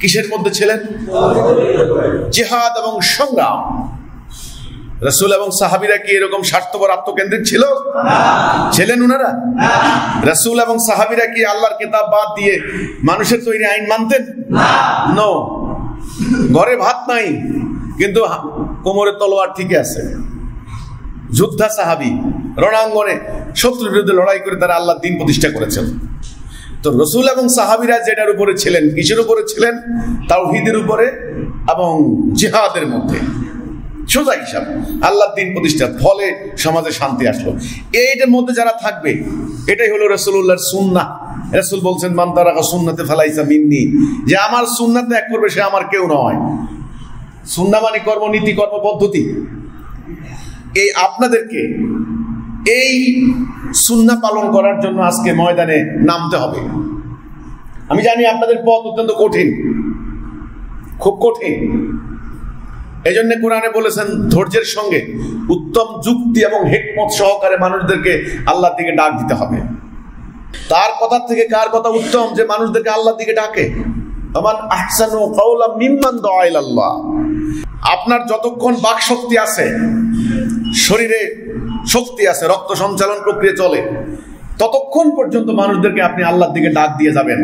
কিসের মধ্যে ছিলেন? জিহাদ এবং সংগ্রাম। রাসূল এবং সাহাবীরা কি এরকম স্বার্থপর আত্মকেন্দ্রিক ছিল? ছিলেন উনারা? রাসূল এবং সাহাবীরা কি আল্লাহর কিতাব বাদ দিয়ে মানুষের তৈরি আইন মানতেন? নো। ঘরে ভাত নাই কিন্তু কোমরে তলোয়ার ঠিকই আছে। যোদ্ধা সাহাবী, রণাঙ্গনে শত্রুর বিরুদ্ধে লড়াই করে তারা আল্লাহর দ্বীন প্রতিষ্ঠা করেছেন। তো রাসূল এবং সাহাবীরা যেটার উপরে ছিলেন, কিসের উপরে ছিলেন? তাওহীদের উপরে এবং জিহাদের মধ্যে। সোজা হিসাব আল্লাহর দ্বীন প্রতিষ্ঠা, ফলে সমাজে শান্তি আসলো। এইটার মধ্যে যারা থাকবে, এটাই হলো রাসূলুল্লাহর সুন্নাহ। রাসূল বলছেন, মান তারাকা সুন্নতি ফালাইসা মিন্নি, যে আমার সুন্নাহ ত্যাগ করবে সে আমার কেউ নয়। সুন্নাহ মানে কর্মনীতি, কর্ম পদ্ধতি। এই আপনাদেরকে এই সুন্নাহ পালন করার জন্য আজকে ময়দানে নামতে হবে। আমি জানি আপনাদের পথ অত্যন্ত কঠিন, খুব কঠিন। এই জন্য কোরআনে বলেছেন, ধৈর্যের সঙ্গে উত্তম যুক্তি এবং হিকমত সহকারে মানুষদেরকে আল্লাহর দিকে ডাক দিতে হবে। তার কথা থেকে কার কথা উত্তম? যে মানুষদেরকে আল্লাহর দিকে ডাকে। আমান আহসানু কাওলাম মিম্মান দুআ ইলাল্লাহ। আপনার যতক্ষণ বাক শক্তি আছে, শরীরে শক্তি আছে, রক্ত সঞ্চালন প্রক্রিয়া চলে, ততক্ষণ পর্যন্ত মানুষদেরকে আপনি আল্লাহর দিকে ডাক দিয়ে যাবেন।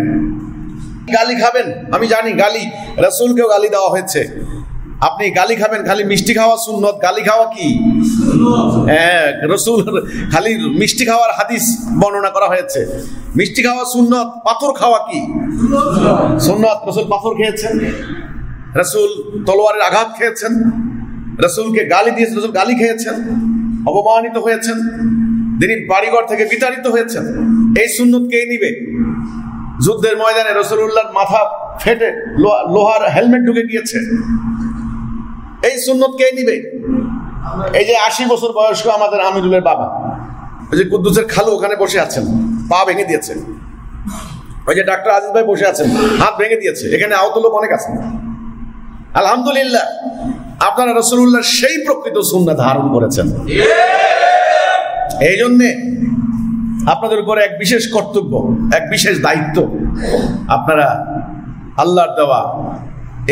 গালি খাবেন, আমি জানি গালি, রাসূলকেও গালি দেওয়া হয়েছে। আপনি গালি খাবেন, খালি মিষ্টি খাওয়া সুন্নত, গালি খাওয়া কি? হ্যাঁ, রাসূল খালি মিষ্টি খাওয়ার হাদিস বর্ণনা করা হয়েছে। মিষ্টি খাওয়া সুন্নত, পাথর খাওয়া কি সুন্নত? রাসূল পাথর খেয়েছেন, রাসূল তলোয়ারের আঘাত খেয়েছেন, রাসূলকে গালি দিয়েছেন, রাসূল গালি খেয়েছেন, অপমানিত হয়েছেন, তিনি বাড়িঘর থেকে বিতাড়িত হয়েছেন। এই সুন্নত কে নিবে? যুদ্ধের ময়দানে রাসূলুল্লাহর মাথা ফেটে লোহার হেলমেট ঢুকে গিয়েছে, এই সুন্নত কে নিবে? এই যে 80 বছর বয়স্ক আমাদের আমিরুলের বাবা, ওই যে কুদ্দুসের খালু ওখানে বসে আছেন, পা ভেঙে দিয়েছে। ওই যে ডাক্তার আজিজ ভাই বসে আছেন, হাত ভেঙে দিয়েছে। এখানে আহত লোক অনেক আছে। আলহামদুলিল্লাহ, আপনারা রাসূলুল্লাহর সেই প্রকৃত সুন্নাহ ধারণ করেছেন। এই জন্যে আপনাদের উপর এক বিশেষ কর্তব্য, এক বিশেষ দায়িত্ব। আপনারা আল্লাহর দেওয়া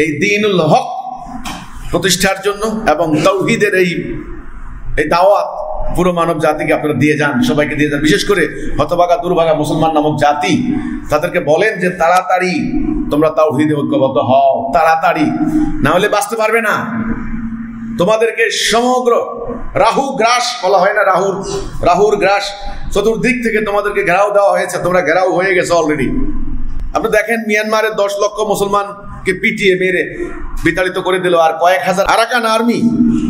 এই দ্বীনুল হক প্রতিষ্ঠার জন্য এবং তাওহীদের এই দাওয়াত পুরো মানব জাতিকে আপনারা দিয়ে যান, সবাইকে দিয়ে যান। বিশেষ করে হতভাগা দুর্ভাগা মুসলমান নামক জাতি, তাদেরকে বলেন যে তাড়াতাড়ি তোমরা তাওহীদে ঐক্যবদ্ধ হও, তাড়াতাড়ি, না হলে বাঁচতে পারবে না। তোমাদেরকে সমগ্র রাহু গ্রাস বলা হয় না, রাহুর গ্রাস, চতুর্দিক থেকে তোমাদেরকে ঘেরাও দেওয়া হয়েছে, তোমরা ঘেরাও হয়ে গেছে অলরেডি। আপনি দেখেন মিয়ানমারের 10 লক্ষ মুসলমানকে পিটিয়ে মেরে বিতাড়িত করে দিল, আর কয়েক হাজার আরাকান আর্মি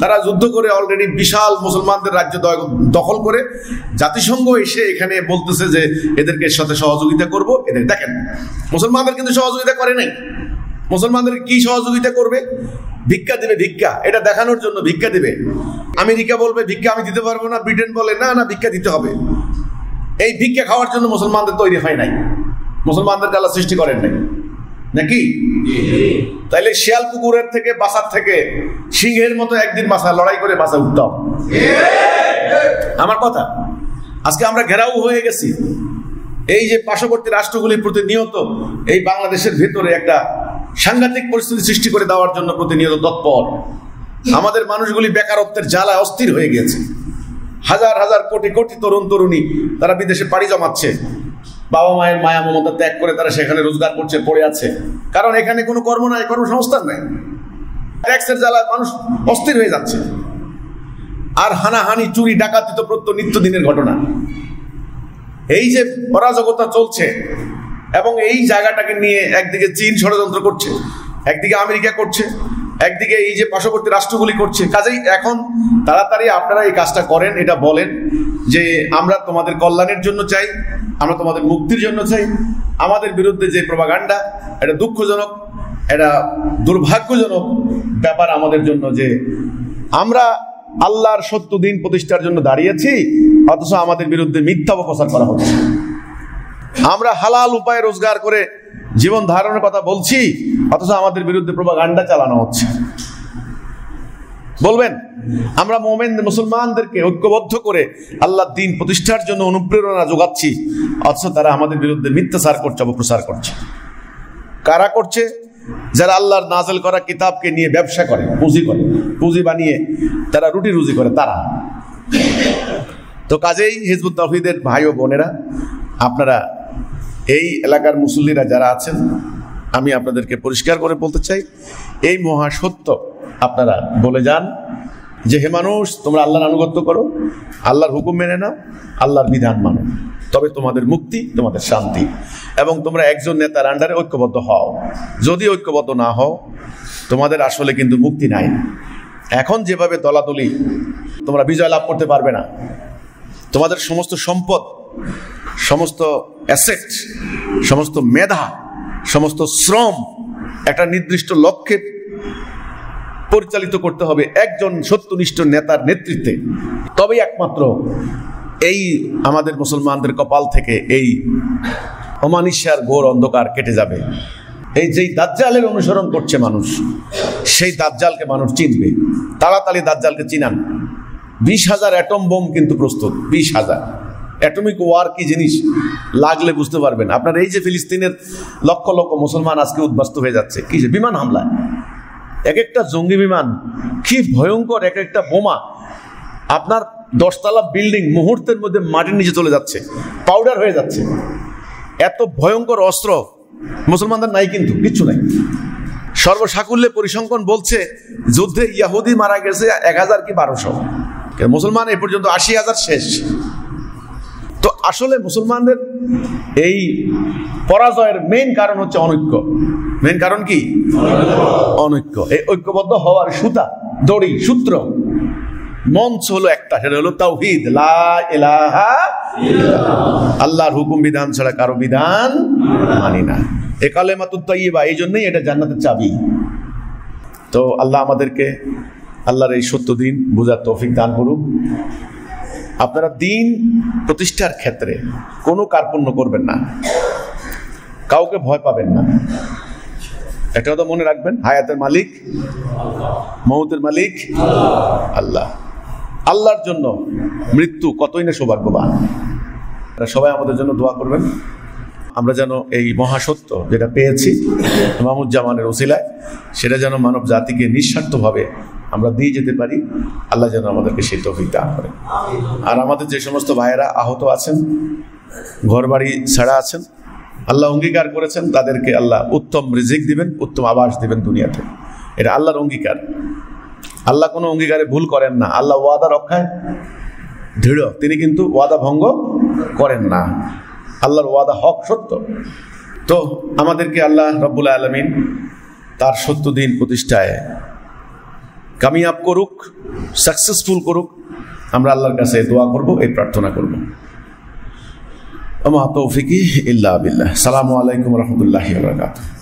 তারা যুদ্ধ করে অলরেডি বিশাল মুসলমানদের রাজ্য দখল করে জাতিসংঘ এসে এখানে বলতেছে যে এদেরকে সাথে সহযোগিতা করব। এদের দেখেন, মুসলমানদের কিন্তু সহযোগিতা করে নাই। মুসলমানদের কি সহযোগিতা করবে? ভিক্ষা দেবে, ভিক্ষা, এটা দেখানোর জন্য ভিক্ষা দেবে। আমেরিকা বলবে ভিক্ষা আমি দিতে পারবো না, ব্রিটেন বলে না না ভিক্ষা দিতে হবে। এই ভিক্ষা খাওয়ার জন্য মুসলমানদের তৈরি হয় নাই, মুসলমানদেরকে আল্লাহ সৃষ্টি করেন নাই, নাকি? তাইলে শিয়াল কুকুরের থেকে বাঁচার থেকে সিংহের মতো একদিন বাঁচা, লড়াই করে বাঁচা উত্তম। আমার কথা, আজকে আমরা ঘেরাও হয়ে গেছি। এই যে পার্শ্ববর্তী রাষ্ট্রগুলি প্রতিনিয়ত এই বাংলাদেশের ভিতরে একটা সাংঘাতিক পরিস্থিতি সৃষ্টি করে দেওয়ার জন্য প্রতিনিয়ত তৎপর। আমাদের মানুষগুলি বেকারত্বের জ্বালায় অস্থির হয়ে গেছে। হাজার হাজার কোটি কোটি তরুণ তরুণী তারা বিদেশে পাড়ি জমাচ্ছে, বাবা মায়ের মায়া মমতা ত্যাগ করে তারা সেখানে রোজগার করছে, পড়ে আছে। কারণ এখানে কোনো কর্ম নাই, কর্মসংস্থান নাই। ট্যাক্সের জ্বালায় মানুষ অস্থির হয়ে যাচ্ছে। আর হানাহানি, চুরি, ডাকাতি তো নিত্যদিনের ঘটনা। এই যে অরাজকতা চলছে, এবং এই জায়গাটাকে নিয়ে একদিকে চীন ষড়যন্ত্র করছে, একদিকে আমেরিকা করছে, একদিকে এই যে পার্শ্ববর্তী রাষ্ট্রগুলি করছে। কাজেই এখন তাড়াতাড়ি আপনারা এই কাজটা করেন, এটা বলেন যে আমরা তোমাদের কল্যাণের জন্য চাই, আমরা তোমাদের মুক্তির জন্য চাই। আমাদের বিরুদ্ধে যে প্রপাগান্ডা, এটা দুঃখজনক, এটা দুর্ভাগ্যজনক ব্যাপার আমাদের জন্য যে আমরা আল্লাহর সত্য দিন প্রতিষ্ঠার জন্য দাঁড়িয়েছি, অথচ আমাদের বিরুদ্ধে মিথ্যা অপপ্রচার করা হচ্ছে। আমরা হালাল উপায়ে রোজগার করে জীবন ধারণের কথা বলছি, অথচ আমাদের বিরুদ্ধে প্রপাগান্ডা চালানো হচ্ছে। বলবেন আমরা মুমিন মুসলমানদেরকে ঐক্যবদ্ধ করে আল্লাহর দ্বীন প্রতিষ্ঠার জন্য অনুপ্রেরণা যোগাচ্ছি, অথচ তারা আমাদের বিরুদ্ধে মিথ্যাচার করছে, অপপ্রচার করছে। কারা করছে? যারা আল্লাহর নাযিল করা কিতাবকে নিয়ে ব্যবসা করে, পুঁজি বানিয়ে তারা রুটি রুজি করে তারা। তো কাজেই হিজবুত তাওহীদের ভাই ও বোনেরা, আপনারা এই এলাকার মুসল্লিরা যারা আছেন, আমি আপনাদেরকে পরিষ্কার করে বলতে চাই, এই মহাসত্য আপনারা বলে যান যে হে মানুষ, তোমরা আল্লাহর আনুগত্য করো, আল্লাহর হুকুম মেনে নাও, আল্লাহর বিধান মানো, তবে তোমাদের মুক্তি, তোমাদের শান্তি, এবং তোমরা একজন নেতার আন্ডারে ঐক্যবদ্ধ হও। যদি ঐক্যবদ্ধ না হও, তোমাদের আসলে কিন্তু মুক্তি নাই। এখন যেভাবে দলাদলি, তোমরা বিজয় লাভ করতে পারবে না। তোমাদের সমস্ত সম্পদ, সমস্ত অ্যাসেট, সমস্ত মেধা, সমস্ত শ্রম একটা নির্দিষ্ট লক্ষ্যে পরিচালিত করতে হবে একজন সত্যনিষ্ঠ নেতার নেতৃত্বে। তবেই একমাত্র এই আমাদের মুসলমানদের কপাল থেকে এই অমানিস্যার ঘোর অন্ধকার কেটে যাবে। এই যেই দাজ্জালের অনুসরণ করছে মানুষ, সেই দাজ্জালকে মানুষ চিনবে। তাড়াতাড়ি দাজ্জালকে চিনান। 20,000 অ্যাটম বোম কিন্তু প্রস্তুত। 20,000 অ্যাটমিক ওয়ার কি জিনিস লাগলে বুঝতে পারবেন। আপনার এই যে ফিলিস্তিনের লক্ষ লক্ষ মুসলমান আজকে উদ্বাস্ত হয়ে যাচ্ছে, কি যে বিমান হামলা, এক একটা জঙ্গি বিমান, কি ভয়ঙ্কর এক একটা বোমা। আপনার 10 তলা বিল্ডিং মুহূর্তের মধ্যে মাটির নিচে চলে যাচ্ছে, পাউডার হয়ে যাচ্ছে। এত ভয়ঙ্কর অস্ত্র মুসলমানদের নাই, কিন্তু কিচ্ছু নাই। সর্বসাকুল্যে পরিসংখ্যান বলছে যুদ্ধে ইহুদি মারা গেছে 1000 কি 1200, মুসলমান এই পর্যন্ত 80,000 শেষ। তো আসলে মুসলমানদের এই পরাজয়ের মেইন কারণ হচ্ছে অনৈক্য। মেইন কারণ কি? অনৈক্য। এই ঐক্যবদ্ধ হওয়ার সুতা, দড়ি, সূত্র, মঞ্চ হলো একটা, সেটা হলো তাওহীদ, লা ইলাহা ইল্লাল্লাহ। আল্লাহর হুকুম বিধান ছাড়া কারো বিধান মানি না। এ কালেমাতুত তাইয়্যিবা, এই জন্যই এটা জান্নাতের চাবি। তো আল্লাহ আমাদেরকে আল্লাহর এই সত্য দিন বোঝার তৌফিক দান করুক। আপনারা দিন প্রতিষ্ঠার ক্ষেত্রে কোনো কার্পণ্য করবেন না, কাউকে ভয় পাবেন না। একটা কথা মনে রাখবেন, হায়াতের মালিক, মৌতের মালিক আল্লাহ। আল্লাহর জন্য মৃত্যু কতই না সৌভাগ্যবান। সবাই আমাদের জন্য দোয়া করবেন, আমরা যেন এই মহাসত্য যেটা পেয়েছি ইমামুজ্জামানের ওসিলায়, সেটা যেন মানব জাতিকে নিঃস্বার্থভাবে আমরা দিয়ে যেতে পারি। আল্লাহ যেন আমাদেরকে সেই তৌফিক দান করেন। আর আমাদের যে সমস্ত ভাইয়েরা আহত আছেন, ঘরবাড়ি ছাড়া আছেন, আল্লাহ অঙ্গীকার করেছেন তাদেরকে আল্লাহ উত্তম রিজিক দিবেন, উত্তম আবাস দিবেন দুনিয়াতে। এটা আল্লাহর অঙ্গীকার। আল্লাহ কোনো অঙ্গীকারে ভুল করেন না। আল্লাহ ওয়াদা রক্ষায় দৃঢ়, তিনি কিন্তু ওয়াদা ভঙ্গ করেন না। আল্লাহর ওয়াদা হক, সত্য। তো আমাদেরকে আল্লাহ রব্বুল আলামিন তার সত্য দিন প্রতিষ্ঠায় কামিয়াব করুক, সাকসেসফুল করুক। আমরা আল্লাহর কাছে দোয়া করব, এই প্রার্থনা করব। আমা তৌফিকি ইল্লা বিল্লাহ। আসসালামু আলাইকুম ওয়া রাহমাতুল্লাহি ওয়া বারাকাতুহু।